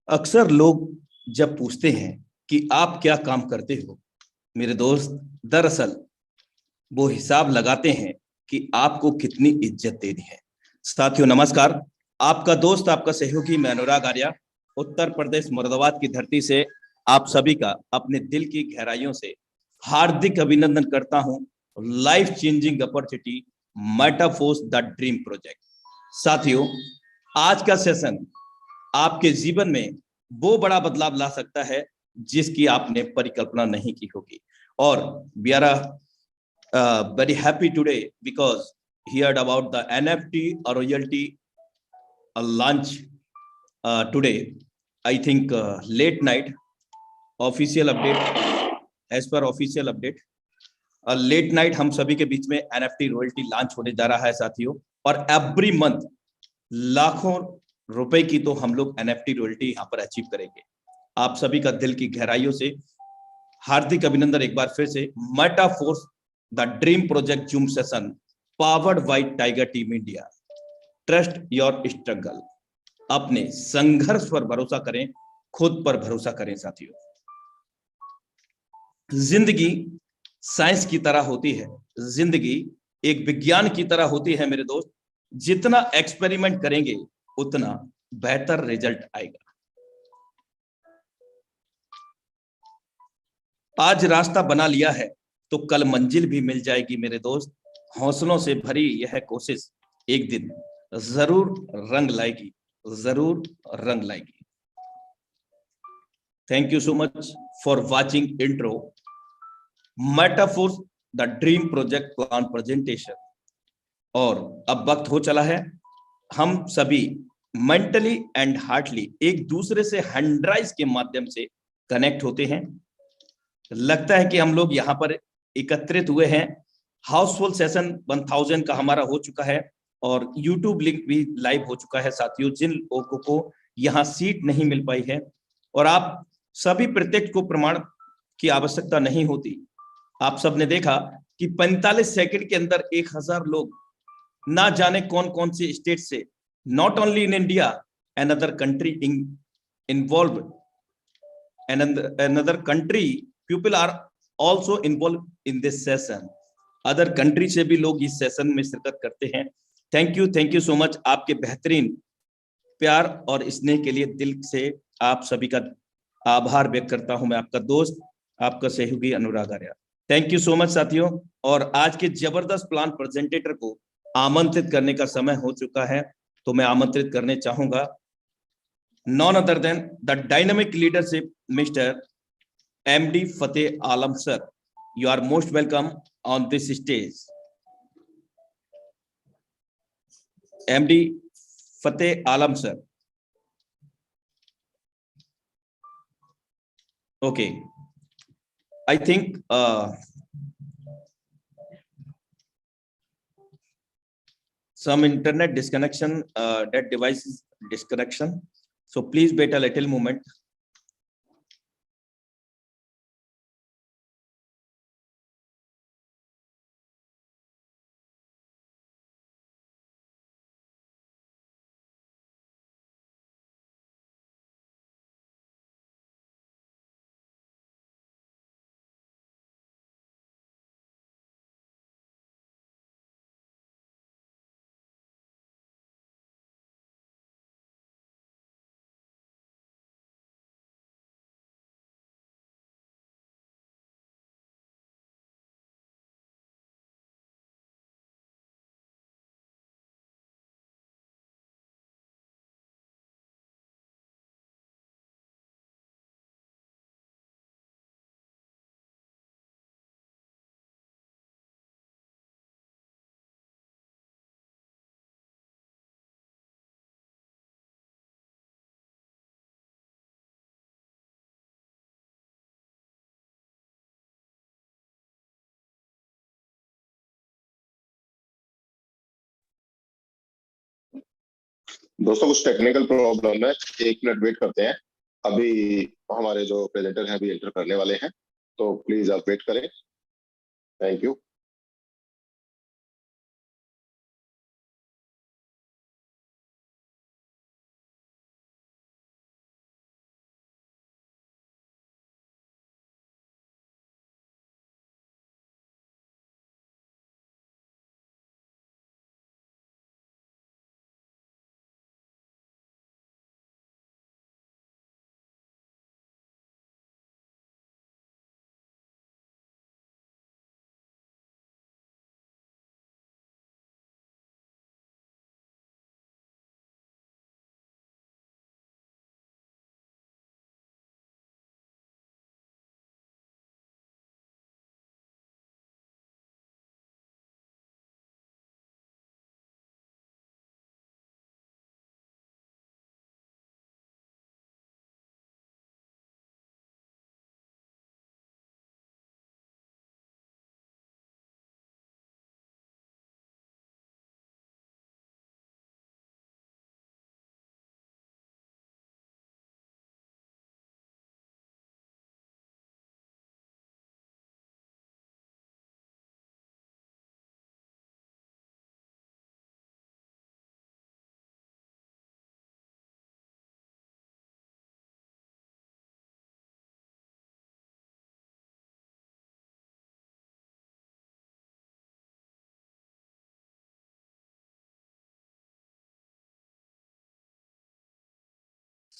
अक्सर लोग जब पूछते हैं कि आप क्या काम करते हो, मेरे दोस्त, दरअसल वो हिसाब लगाते हैं कि आपको कितनी इज्जत देनी है। साथियों नमस्कार। आपका दोस्त, आपका सहयोगी, मैं अनुराग आर्या, उत्तर प्रदेश मुरादाबाद की धरती से आप सभी का अपने दिल की गहराइयों से हार्दिक अभिनंदन करता हूं। Life changing opportunity, Metaforce the dream project. साथियों, आज का सेशन आपके जीवन में वो बड़ा बदलाव ला सकता है जिसकी आपने परिकल्पना नहीं की होगी। और we are very happy today because heard about the NFT or royalty launch today. I think late night official update, as per official update, late night हम सभी के बीच में एनएफटी रॉयल्टी लॉन्च होने जा रहा है साथियों। और एवरी मंथ लाखों रुपए की तो हम लोग एनएफटी रॉयल्टी यहाँ पर अचीव करेंगे। आप सभी का दिल की गहराइयों से हार्दिक अभिनंदन एक बार फिर से। Metaforce the dream project Zoom session powered by tiger team India. Trust your struggle. अपने संघर्ष पर भरोसा करें, खुद पर भरोसा करें साथियों। जिंदगी साइंस की तरह होती है, जिंदगी एक विज्ञान की तरह होती है मेरे दोस्त। जितना एक्सपेरिमेंट करेंगे उतना बेहतर रिजल्ट आएगा। आज रास्ता बना लिया है तो कल मंजिल भी मिल जाएगी मेरे दोस्त। हौसलों से भरी यह कोशिश एक दिन जरूर रंग लाएगी, जरूर रंग लाएगी। Thank you so much for watching intro Metaforce the dream project plan presentation. और अब वक्त हो चला है, हम सभी मेंटली एंड हार्टली एक दूसरे से हैंडराइज के माध्यम से कनेक्ट होते हैं। लगता है कि हम लोग यहाँ पर एकत्रित हुए हैं। हाउसफुल सेशन 1000 का हमारा हो चुका है और यूट्यूब लिंक भी लाइव हो चुका है साथियों। जिन लोगों को यहाँ सीट नहीं मिल पाई है, और आप सभी प्रत्येक को प्रमाण की आवश्यकता नहीं होती। आप सबने देखा कि 45 सेकंड के अंदर 1000 लोग, ना जाने कौन कौन से स्टेट से, not only in India, another country involve, another country people are also involved in this session। Other country से भी लोग इस सेशन में शिरकत करते हैं। Thank you so much. आपके बेहतरीन प्यार और स्नेह के लिए दिल से आप सभी का आभार व्यक्त करता हूं। मैं आपका दोस्त, आपका सहयोगी Anurag Arya. Thank you so much साथियों। और आज के जबरदस्त प्लान प्रेजेंटेटर को आमंत्रित करने का समय हो चुका है, तो मैं आमंत्रित करने चाहूंगा none other than the dynamic leadership Mr. MD Fateh Alam sir। You are most welcome on this stage। MD Fateh Alam sir। Okay, I think some internet disconnection, that device is disconnection, so please wait a little moment। दोस्तों कुछ technical problem है, 1 minute wait करते हैं। अभी हमारे जो presenter हैं अभी एंटर करने वाले हैं, तो प्लीज आप वेट करें। Thank you.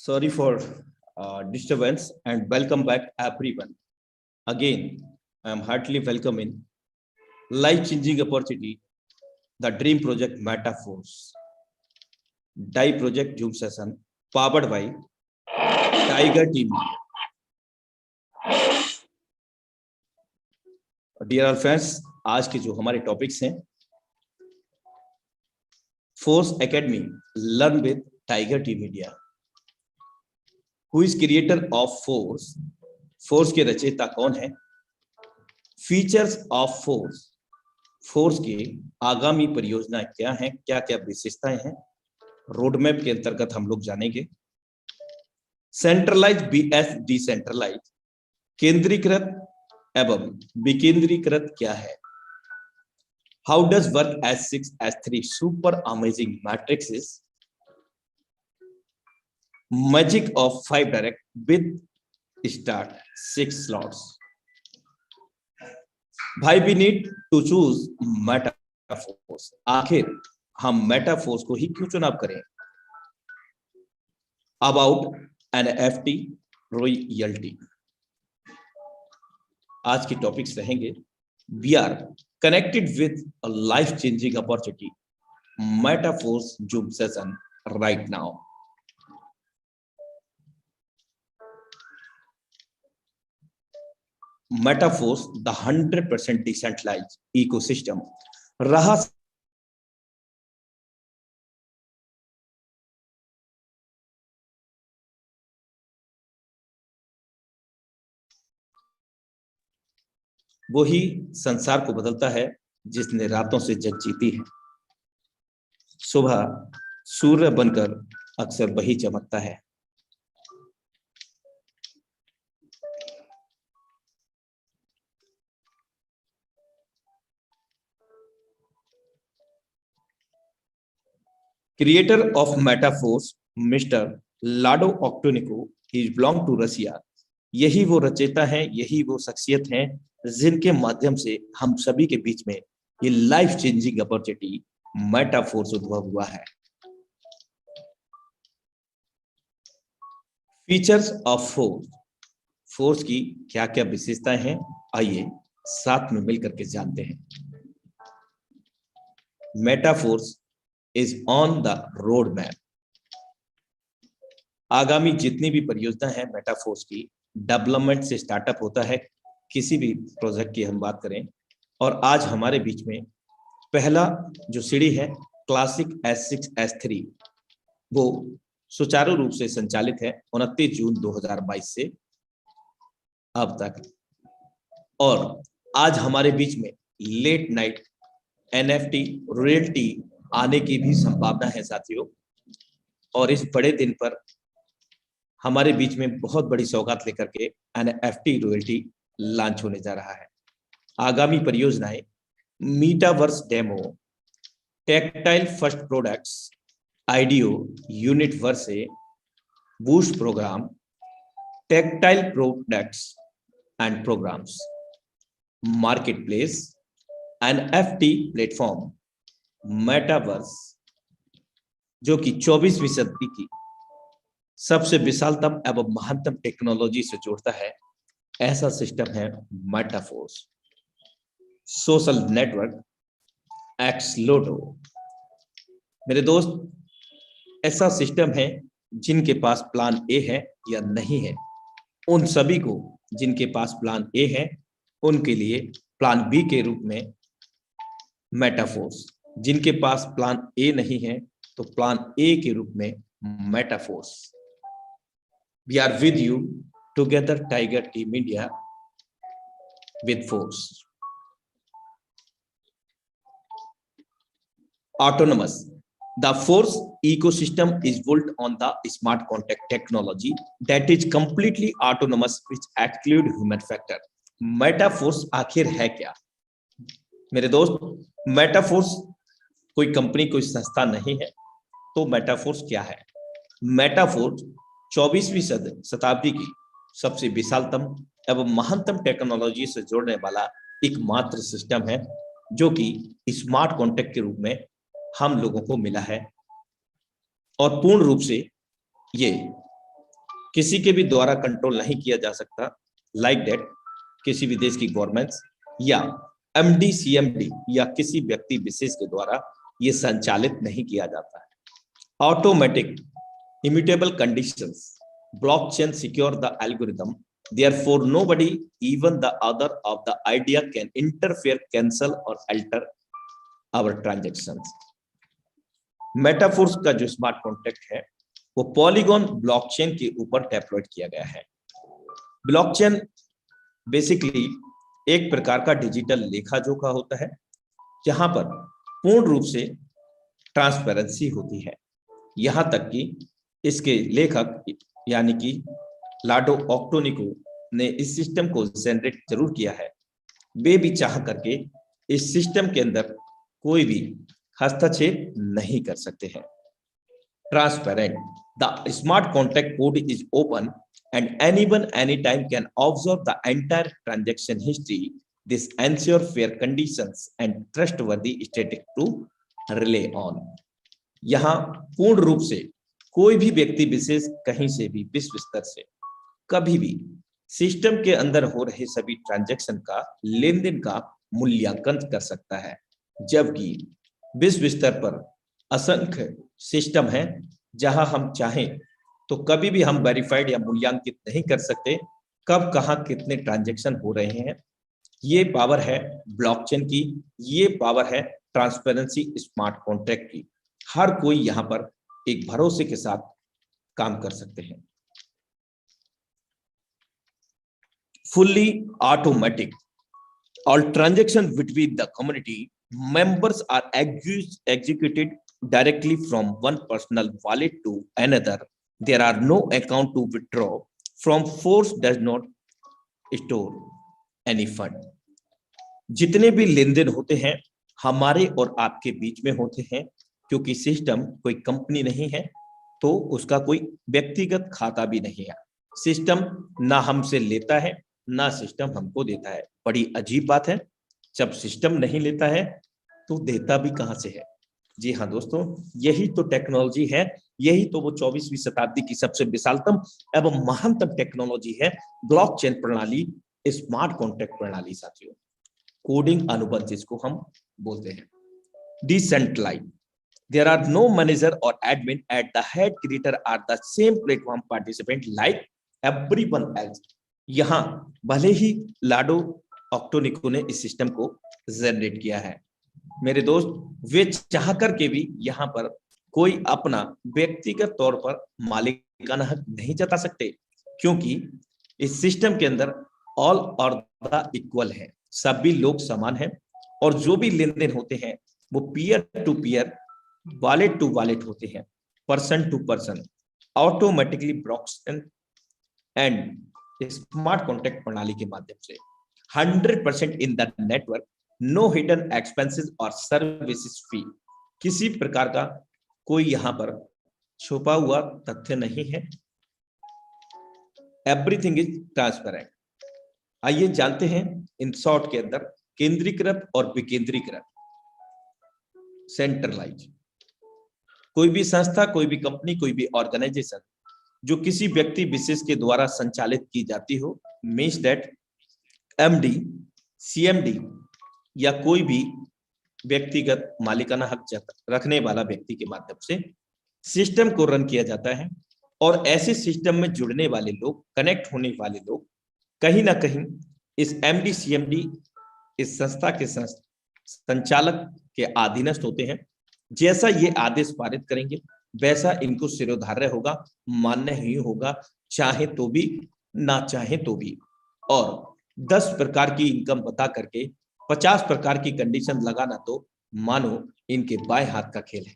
Sorry for disturbance and welcome back everyone. Again, I am heartily welcoming life-changing opportunity, the dream project Metaforce, DIE project Zoom session powered by Tiger Team. Dear all friends, आज के जो हमारे topics हैं, force academy learn with tiger team India. Who is creator of force? Force के रचयिता कौन है? Features of force, force की आगामी परियोजनाएं क्या हैं, क्या क्या विशेषताएं हैं, रोडमैप के अंतर्गत हम लोग जानेंगे. सेंट्रलाइज बीएस डिसेंट्रलाइज, केंद्रीकृत एवं विकेंद्रीकृत क्या है? How does work S6 S3 super amazing matrixes, magic of 5 direct with start 6 slots. भाई we need to choose Metaforce. आखिर हम मेटाफोर्स को ही क्यों चुनाव करें? अबाउट NFT रॉयल्टी आज के टॉपिक्स रहेंगे. We are connected with a life changing opportunity, Metaforce Zoom session right now. Metaforce the 100% decentralised ecosystem रहा वो ही संसार को बदलता है जिसने रातों से जग जीती है. सुबह सूर्य बनकर अक्सर वही चमकता है. Creator of Metaforce mister Lado Okhotnikov, he belong to Russia. यही वो रचयिता हैं, यही वो शख्सियत हैं जिनके माध्यम से हम सभी के बीच में ये लाइफ चेंजिंग अपॉर्चुनिटी मेटाफोर्स उद्भव हुआ है. फीचर्स ऑफ फोर्स, फोर्स की क्या क्या विशेषताएं हैं, आइए साथ में मिलकर के जानते हैं. Metaforce is on the road map. आगामी जितनी भी परियोजना है मेटाफोर्स की, डेवलपमेंट से स्टार्टअप होता है. किसी भी प्रोजेक्ट की हम बात करें, और आज हमारे बीच में पहला जो सीढ़ी है क्लासिक S6 S3, वो सुचारू रूप से संचालित है 29 जून 2022 से अब तक. और आज हमारे बीच में लेट नाइट NFT रॉयल्टी आने की भी संभावना है साथियों. और इस बड़े दिन पर हमारे बीच में बहुत बड़ी सौगात लेकर के NFT रॉयल्टी लॉन्च होने जा रहा है. आगामी परियोजनाएं metaverse demo, tactile first products, आईडियो uniteverse, boost program, tactile products and programs, market place, NFT platform, metaverse जो कि 24वीं सदी की सबसे विशालतम एवं महानतम टेक्नोलॉजी से जोड़ता है, ऐसा सिस्टम है मेटाफोर्स. सोशल नेटवर्क एक्सलोडो, मेरे दोस्त, ऐसा सिस्टम है जिनके पास प्लान ए है या नहीं है, उन सभी को जिनके पास प्लान ए है उनके लिए प्लान बी के रूप में मेटाफोर्स, जिनके पास प्लान ए नहीं है तो प्लान ए के रूप में Metaforce. We are with you together tiger team India with force. Autonomous, the force ecosystem is built on the smart contact technology that is completely autonomous which exclude human factor. Metaforce आखिर है क्या मेरे दोस्त? Metaphors कोई company, कोई संस्था नहीं है. तो मेटाफोर्स क्या है? मेटाफोर्स 24वीं शताब्दी की सबसे विशालतम एवं महानतम टेक्नोलॉजी से जोड़ने वाला एकमात्र सिस्टम है जो कि स्मार्ट कॉन्टैक्ट के रूप में हम लोगों को मिला है. और पूर्ण रूप से ये किसी के भी द्वारा कंट्रोल नहीं किया जा सकता, लाइक दैट किसी भी देश की गवर्नमेंट्स या एमडी सीएमडी या किसी व्यक्ति विशेष के द्वारा ये संचालित नहीं किया जाता है। Automatic immutable conditions, blockchain secure the algorithm, therefore nobody, even the other of the idea, can interfere, cancel or alter our transactions. Metaforce का जो स्मार्ट कॉन्ट्रैक्ट है वो पॉलीगॉन ब्लॉकचेन के ऊपर डेप्लॉयड किया गया है। ब्लॉकचेन बेसिकली एक प्रकार का डिजिटल लेखा जोखा होता है जहां पर पूर्ण रूप से ट्रांसपेरेंसी होती है। यहां तक कि इसके लेखक यानी कि लाडो ऑक्टोनिको ने इस सिस्टम को जनरेट जरूर किया है, वे भी चाह करके इस सिस्टम के अंदर कोई भी हस्तक्षेप नहीं कर सकते हैं। Transparent, the smart contract code is open and anyone anytime can observe the entire transaction history. This ensure fair conditions and trustworthy static to rely on. यहाँ पूर्ण रूप से कोई भी व्यक्ति विशेष कहीं से भी विश्व स्तर से कभी भी सिस्टम के अंदर हो रहे सभी ट्रांजैक्शन का लेन देन का मूल्यांकन कर सकता है, जबकि विश्व स्तर पर असंख्य सिस्टम है जहां हम चाहें तो कभी भी हम वेरीफाइड या मूल्यांकित नहीं कर सकते कब कहां कितने ट्रांजैक्शन हो रहे हैं। ये पावर है ब्लॉकचेन की, ये पावर है ट्रांसपेरेंसी स्मार्ट कॉन्ट्रैक्ट की। हर कोई यहाँ पर एक भरोसे के साथ काम कर सकते हैं। Fully automatic, all transactions between the community members are executed directly from one personal wallet to another. There are no account to withdraw from, force does not store any fund. जितने भी लेन देन होते हैं हमारे और आपके बीच में होते हैं, क्योंकि सिस्टम कोई कंपनी नहीं है तो उसका कोई व्यक्तिगत खाता भी नहीं है। सिस्टम ना हमसे लेता है ना सिस्टम हमको देता है। बड़ी अजीब बात है, जब सिस्टम नहीं लेता है तो देता भी कहां से है। जी हाँ दोस्तों, यही तो टेक्नोलॉजी है, यही तो वो 24वीं शताब्दी की सबसे विशालतम एवं महानतम टेक्नोलॉजी है, ब्लॉकचेन प्रणाली, स्मार्ट कॉन्ट्रैक्ट प्रणाली। साथियों, कोडिंग अनुबंध जिसको हम बोलते हैं। Decentralised, there are no manager or admin at the head, creator are the same platform participant like everyone else. यहाँ भले ही लाडो ऑक्टोनिको ने इस सिस्टम को जनरेट किया है, मेरे दोस्त, वे चाह करके भी यहाँ पर कोई अपना व्यक्तिगत तौर पर मालिकाना हक नहीं जता सकते, क्योंकि इस सिस्टम के अंदर ऑल और द इक्वल है, सभी लोग समान हैं और जो भी लेन देन होते हैं वो peer to peer, wallet to wallet होते हैं, person to person, automatically blockchain and smart contract प्रणाली के माध्यम से 100% in the network, no hidden expenses और सर्विसेज फी। किसी प्रकार का कोई यहाँ पर छुपा हुआ तथ्य नहीं है, एवरीथिंग इज ट्रांसपेरेंट। आइए जानते हैं इन शॉर्ट के अंदर केंद्रीकृत और विकेंद्रीकृत। सेंट्रलाइज, कोई भी संस्था, कोई भी कंपनी, कोई भी ऑर्गेनाइजेशन जो किसी व्यक्ति विशेष के द्वारा संचालित की जाती हो, मीन्स दैट एमडी, सीएमडी या कोई भी व्यक्तिगत मालिकाना हक रखने वाला व्यक्ति के माध्यम से सिस्टम को रन किया जाता है। और ऐसे सिस्टम में जुड़ने वाले लोग, कनेक्ट होने वाले लोग कहीं ना कहीं इस एमडी सीएमडी, इस संस्था के संचालक के अधीनस्थ होते हैं। जैसा ये आदेश पारित करेंगे वैसा इनको शिरोधार्य होगा, मान्य ही होगा, चाहे तो भी ना चाहे तो भी। और 10 प्रकार की इनकम बता करके 50 प्रकार की कंडीशन लगाना तो मानो इनके बाएं हाथ का खेल है।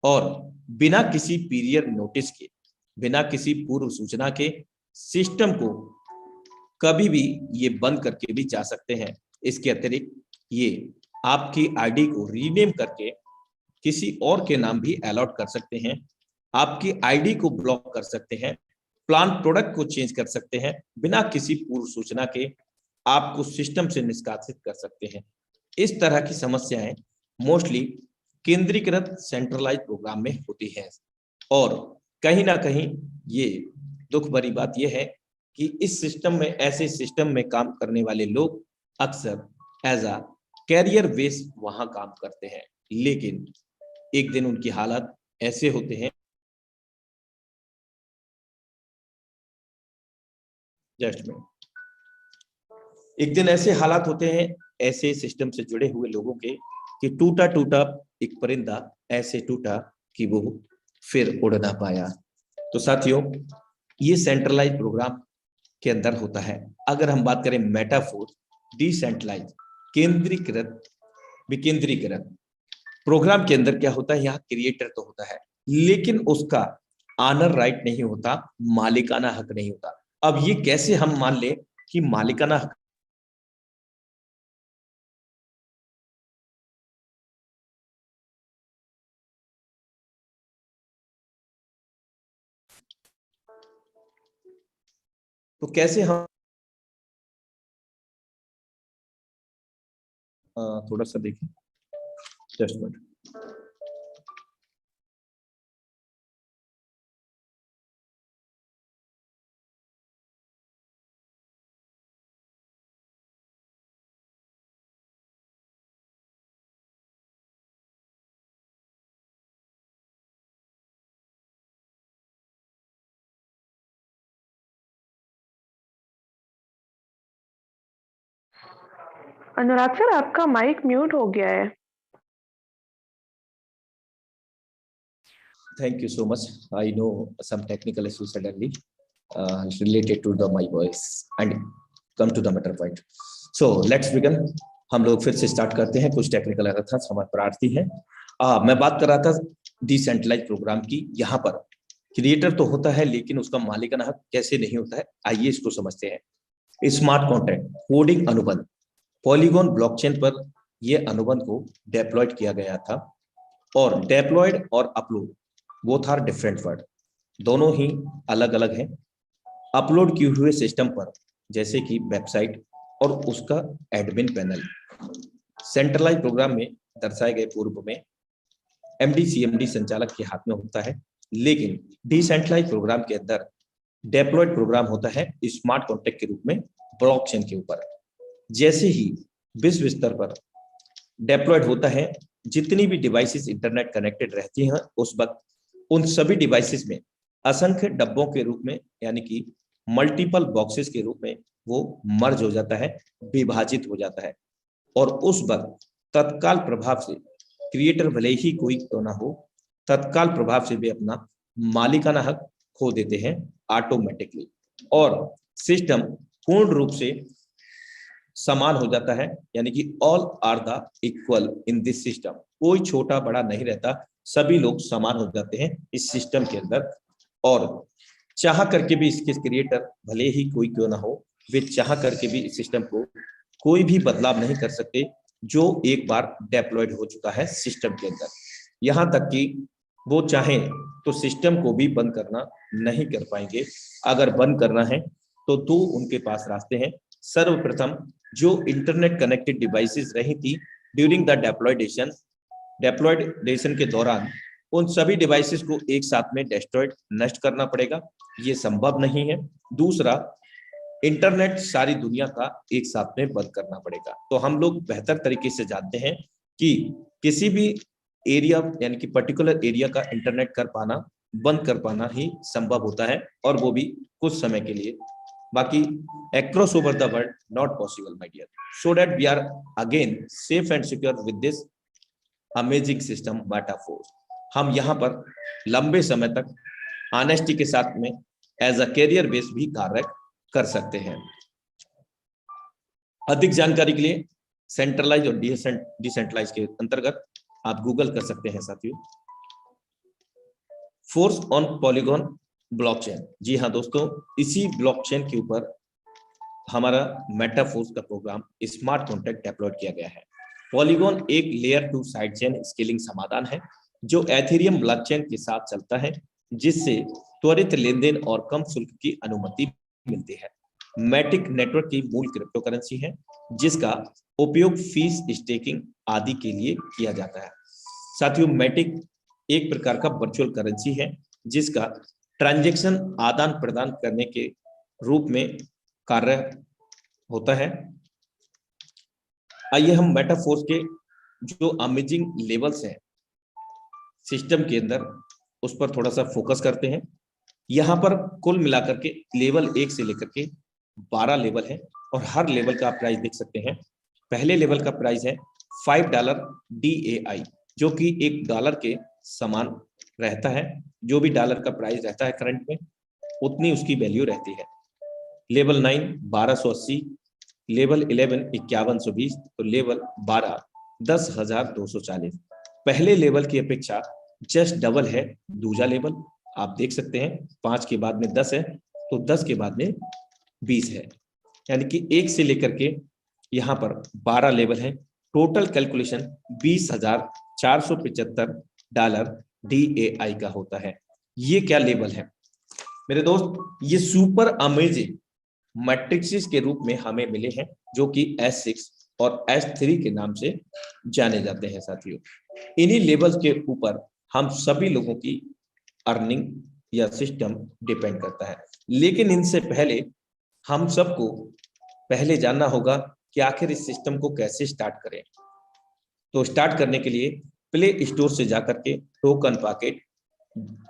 और बिना किसी पीरियड नोटिस के, बिना किसी पूर्व सूचना के सिस्टम को कभी भी ये बंद करके भी जा सकते हैं। इसके अतिरिक्त ये आपकी आईडी को रीनेम करके किसी और के नाम भी अलॉट कर सकते हैं, आपकी आईडी को ब्लॉक कर सकते हैं, प्लान प्रोडक्ट को चेंज कर सकते हैं, बिना किसी पूर्व सूचना के आपको सिस्टम से निष्कासित कर सकते हैं। इस तरह की समस्याएं मोस्टली केंद्रीकृत सेंट्रलाइज प्रोग्राम में होती है और कहीं ना कहीं ये दुख भरी बात यह है कि इस सिस्टम में, ऐसे सिस्टम में काम करने वाले लोग अक्सर एज अ कैरियर बेस वहां काम करते हैं, लेकिन एक दिन उनकी हालत ऐसे होते हैं, जस्ट में एक दिन ऐसे हालात होते हैं ऐसे सिस्टम से जुड़े हुए लोगों के कि टूटा टूटा एक परिंदा ऐसे टूटा कि वो फिर उड़ ना पाया। तो साथियों, ये सेंट्रलाइज प्रोग्राम के अंदर होता है। अगर हम बात करें मेटाफोर, डिसेंट्रलाइज, केंद्रीकृत, विकेंद्रीकृत प्रोग्राम के अंदर क्या होता है, यहाँ क्रिएटर तो होता है लेकिन उसका ऑनर राइट नहीं होता, मालिकाना हक नहीं होता। अब ये कैसे हम मान ले कि मालिकाना हक, तो कैसे हम थोड़ा सा देखें, जस्ट मिनट। अनुराग सर, आपका माइक म्यूट हो गया है। Thank you so much. I know some technical issues suddenly related to my voice and come to the matter point. So let's begin. हम लोग फिर से स्टार्ट करते हैं। कुछ टेक्निकल एरर था, हमारे प्रार्थी है। मैं बात कर रहा था डिसेंट्रलाइज प्रोग्राम की। यहाँ पर क्रिएटर तो होता है लेकिन उसका मालिकाना हक कैसे नहीं होता है, आइए इसको समझते हैं। स्मार्ट कॉन्ट्रैक्ट कोडिंग अनुबंध, पॉलीगॉन ब्लॉकचेन पर यह अनुबंध को डेप्लॉयड किया गया था। और डेप्लॉयड और upload both are different word, दोनों ही अलग अलग हैं। अपलोड किए हुए सिस्टम पर जैसे कि वेबसाइट और उसका एडमिन पैनल सेंट्रलाइज प्रोग्राम में दर्शाए गए पूर्व में एमडी सीएमडी संचालक के हाथ में होता है, लेकिन डिसेंट्रलाइज प्रोग्राम के अंदर डेप्लॉयड प्रोग्राम होता है स्मार्ट कॉन्ट्रैक्ट के रूप में ब्लॉकचेन के ऊपर। जैसे ही विश्व स्तर पर डेप्लॉयड होता है, जितनी भी डिवाइसेस इंटरनेट कनेक्टेड रहती हैं उस वक्त उन सभी डिवाइसेस में असंख्य डब्बों के रूप में, यानी कि मल्टीपल बॉक्सेस के रूप में वो मर्ज हो जाता है, विभाजित हो जाता है। और उस वक्त तत्काल प्रभाव से क्रिएटर भले ही कोई क्यों ना हो, तत्काल प्रभाव से वे अपना मालिकाना हक खो देते हैं ऑटोमेटिकली, और सिस्टम पूर्ण रूप से समान हो जाता है, यानी कि all are the equal in this system. कोई छोटा बड़ा नहीं रहता, सभी लोग समान हो जाते हैं इस सिस्टम के अंदर। और चाह करके भी इसके क्रिएटर भले ही कोई क्यों ना हो, वे चाह करके भी इस सिस्टम को कोई भी बदलाव नहीं कर सकते जो एक बार डेप्लॉयड हो चुका है सिस्टम के अंदर। यहाँ तक कि वो चाहें तो सिस्टम को भी बंद करना नहीं कर पाएंगे। अगर बंद करना है तो दो उनके पास रास्ते हैं। सर्वप्रथम, जो इंटरनेट कनेक्टेड डिवाइसेस रही थी ड्यूरिंग द डेप्लॉयडेशन के दौरान, उन सभी डिवाइसेस को एक साथ में डिस्ट्रॉयड, नष्ट करना पड़ेगा, ये संभव नहीं है। दूसरा, इंटरनेट सारी दुनिया का एक साथ में बंद करना पड़ेगा। तो हम लोग बेहतर तरीके से जानते हैं कि किसी भी एरिया, यानी कि पर्टिकुलर एरिया का इंटरनेट कर पाना, बंद कर पाना ही संभव होता है, और वो भी कुछ समय के लिए। बाकी across over the world not possible, my dear, so that we are again safe and secure with this amazing system Metaphor। हम यहाँ पर लंबे समय तक ऑनेस्टी के साथ में एज अ कैरियर बेस भी कार्य कर सकते हैं। अधिक जानकारी के लिए सेंट्रलाइज और डिसेंट्रलाइज के अंतर्गत आप गूगल कर सकते हैं साथियों। फोर्स ऑन पॉलीगॉन ब्लॉकचेन, जी हाँ दोस्तों, इसी ब्लॉकचेन के ऊपर हमारा मेटाफोर्स का प्रोग्राम स्मार्ट कॉन्ट्रैक्ट डेप्लॉयड किया गया है। पॉलीगॉन एक लेयर 2 साइड चेन स्केलिंग समाधान है जो एथेरियम ब्लॉकचेन के साथ चलता है, जिससे त्वरित लेनदेन और कम शुल्क की अनुमति मिलती है। मैटिक नेटवर्क की मूल क्रिप्टो करेंसी है जिसका उपयोग फीस, स्टेकिंग आदि के लिए किया जाता है। साथियों, मैटिक एक प्रकार का वर्चुअल करेंसी है जिसका ट्रांजैक्शन आदान प्रदान करने के रूप में कार्य होता है। आइए हम मेटाफोर्स के जो अमेजिंग लेवल्स हैं सिस्टम के अंदर उस पर थोड़ा सा फोकस करते हैं। यहाँ पर कुल मिलाकर के लेवल 1 से लेकर के 12 लेवल है और हर लेवल का आप प्राइस देख सकते हैं। पहले लेवल का प्राइस है $5 DAI, जो कि $1 के समान रहता है। जो भी डॉलर का प्राइस रहता है करंट में उतनी उसकी वैल्यू रहती है। लेवल 9 1280, लेवल 11 5120 तो लेवल 12 10,240। पहले लेवल की अपेक्षा जस्ट डबल है दूसरा लेवल। आप देख सकते हैं 5 के बाद में 10 है तो 10 के बाद में 20 है, यानी कि 1 से लेकर के यहाँ पर 12 लेवल है। टोटल कैलकुलेशन $20,475 DAI का होता है। ये क्या लेवल है मेरे दोस्त? ये सुपर अमेजिंग मैट्रिक्सिस के रूप में हमें मिले हैं, जो कि S6 और S3 के नाम से जाने जाते हैं साथियों। इन्हीं लेवल्स के ऊपर हम सभी लोगों की अर्निंग या सिस्टम डिपेंड करता है। लेकिन इनसे पहले हम सबको पहले जानना होगा कि आखिर इस सिस्टम को कैसे स्टार्ट करें। तो स्टार्ट करने के लिए प्ले स्टोर से जाकर के टोकन पॉकेट,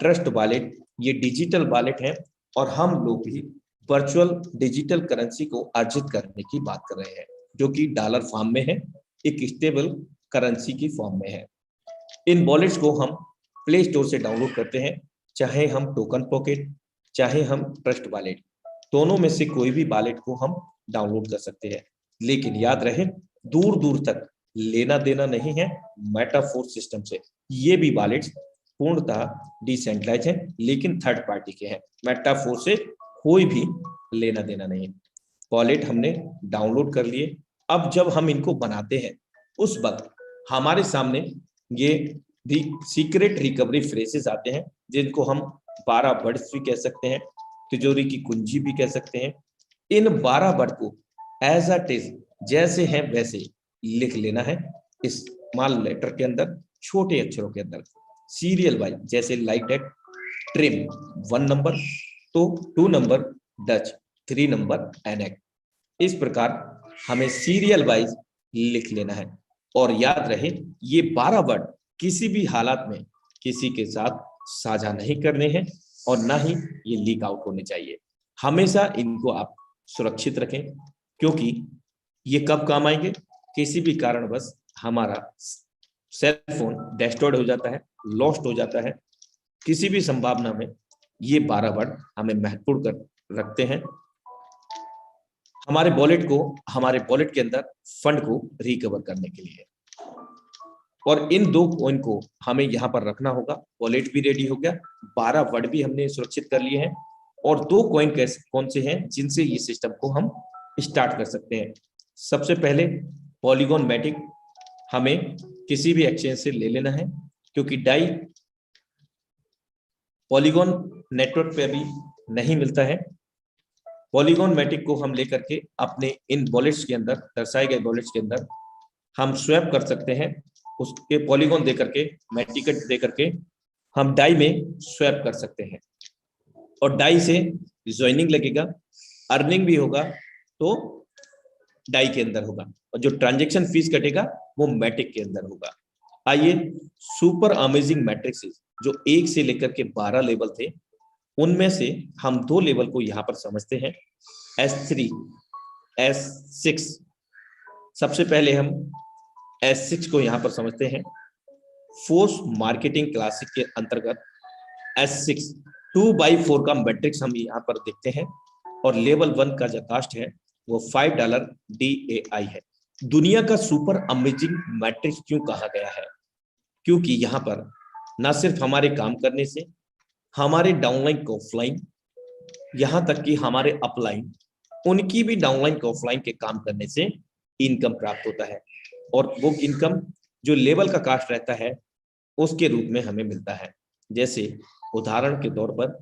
ट्रस्ट वॉलेट, ये डिजिटल वॉलेट है और हम लोग भी वर्चुअल डिजिटल करेंसी को अर्जित करने की बात कर रहे हैं, जो कि डॉलर फॉर्म में है, एक स्टेबल करेंसी की फॉर्म में है। इन वॉलेट्स को हम प्ले स्टोर से डाउनलोड करते हैं, चाहे हम टोकन पॉकेट चाहे हम ट्रस्ट वॉलेट, दोनों में से कोई भी वॉलेट को हम डाउनलोड कर सकते हैं। लेकिन याद रहे दूर दूर तक लेना देना नहीं है मेटाफोर्स सिस्टम से। ये भी वॉलेट्स पूर्णतः डिसेंट्रलाइज है लेकिन थर्ड पार्टी के हैं। मेटाफोर्स से कोई भी लेना देना नहीं। वॉलेट हमने डाउनलोड कर लिए। अब जब हम इनको बनाते हैं उस वक्त हमारे सामने ये सीक्रेट रिकवरी फ्रेजेस आते हैं, जिनको हम 12 वर्ड्स भी कह सकते हैं, तिजोरी की कुंजी भी कह सकते हैं। इन 12 वर्ड को एज इट इज जैसे हैं वैसे लिख लेना है स्मॉल लेटर के अंदर, छोटे अक्षरों के अंदर, सीरियल वाइज। जैसे लाइक दैट ट्रिम 1 नंबर तो 2 नंबर डच, 3 नंबर एनेक। इस प्रकार हमें सीरियल वाइज लिख लेना है। और याद रहे ये 12 वर्ड किसी भी हालात में किसी के साथ साझा नहीं करने हैं और ना ही ये लीक आउट होने चाहिए। हमेशा इनको आप सुरक्षित रखें, क्योंकि ये कब काम आएंगे? किसी भी कारणवश हमारा सेल फोन डिस्ट्रॉयड हो जाता है, लॉस्ट हो जाता है, किसी भी संभावना में ये 12 वर्ड हमें महत्वपूर्ण कर रखते हैं हमारे वॉलेट के अंदर फंड को रिकवर करने के लिए। और इन 2 कॉइन को हमें यहाँ पर रखना होगा। वॉलेट भी रेडी हो गया, 12 वर्ड भी हमने सुरक्षित कर लिए हैं और 2 कॉइन कौन से हैं जिनसे ये सिस्टम को हम स्टार्ट कर सकते हैं। सबसे पहले पॉलीगॉन मैटिक हमें किसी भी एक्सचेंज से ले लेना है, क्योंकि डाई पॉलीगॉन नेटवर्क पे अभी नहीं मिलता है। पॉलीगॉन मैटिक को हम लेकर के अपने इन वॉलेट्स के अंदर, दर्शाए गए वॉलेट्स के अंदर हम स्वैप कर सकते हैं। उसके पॉलीगॉन दे करके, मैटिकेट दे करके हम डाई में स्वैप कर सकते हैं और डाई से ज्वाइनिंग लगेगा, अर्निंग भी होगा तो डाई के अंदर होगा और जो ट्रांजैक्शन फीस कटेगा वो मैटिक के अंदर होगा। आइए सुपर अमेजिंग मैट्रिक्स जो 1 से लेकर के 12 लेवल थे, उनमें से हम 2 लेवल को यहाँ पर समझते हैं, S3, S6। सबसे पहले हम S6 को यहाँ पर समझते हैं। फोर्स मार्केटिंग क्लासिक के अंतर्गत S6 2/4 का मैट्रिक्स हम यहाँ पर देखते हैं और लेवल 1 का जो कास्ट है वो $5 DAI है। दुनिया का सुपर अमेजिंग मैट्रिक्स क्यों कहा गया है? क्योंकि यहाँ पर ना सिर्फ हमारे काम करने से हमारे डाउनलाइन को ऑफलाइन, यहाँ तक कि हमारे अपलाइन, उनकी भी डाउनलाइन को ऑफलाइन के काम करने से इनकम प्राप्त होता है और वो इनकम जो लेवल का कास्ट रहता है उसके रूप में हमें मिलता है। जैसे उदाहरण के तौर पर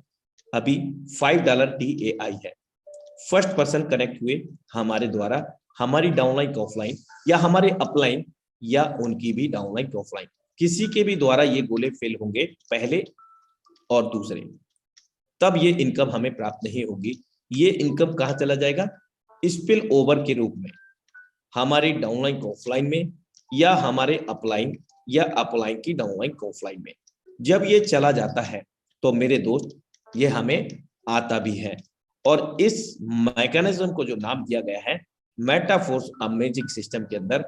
अभी $5 DAI है। फर्स्ट पर्सन कनेक्ट हुए हमारे द्वारा, हमारी डाउनलाइन को ऑफलाइन या हमारे अपलाइन या उनकी भी डाउनलाइन को ऑफलाइन, किसी के भी द्वारा ये गोले फेल होंगे, पहले और दूसरे। तब ये इनकम हमें प्राप्त नहीं होगी। ये इनकम कहाँ चला जाएगा? स्पिल ओवर के रूप में, हमारी डाउनलाइन को ऑफलाइन में, या हमारे अपलाइन या अपलाइन की डाउनलाइन को ऑफलाइन में। जब ये चला जाता है तो मेरे दोस्त ये हमें आता भी है। और इस मैकेनिज्म को जो नाम दिया गया है मेटाफोर्स अमेजिंग सिस्टम के अंदर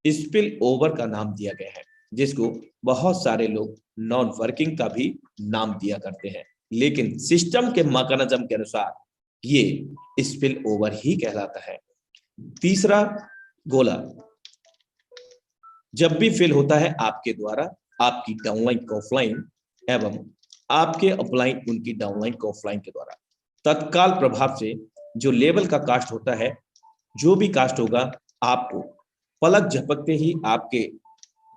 स्पिल ओवर का नाम दिया गया है, जिसको बहुत सारे लोग नॉन वर्किंग का भी नाम दिया करते हैं, लेकिन सिस्टम के मैकेनिज्म के अनुसार ये स्पिल ओवर ही कहलाता है। तीसरा गोला जब भी फिल होता है आपके द्वारा, आपकी डाउनलाइन को ऑफलाइन एवं आपके अपलाइन उनकी डाउनलाइन को ऑफलाइन के द्वारा, तत्काल प्रभाव से जो लेवल का कास्ट होता है, जो भी कास्ट होगा, आपको पलक झपकते ही आपके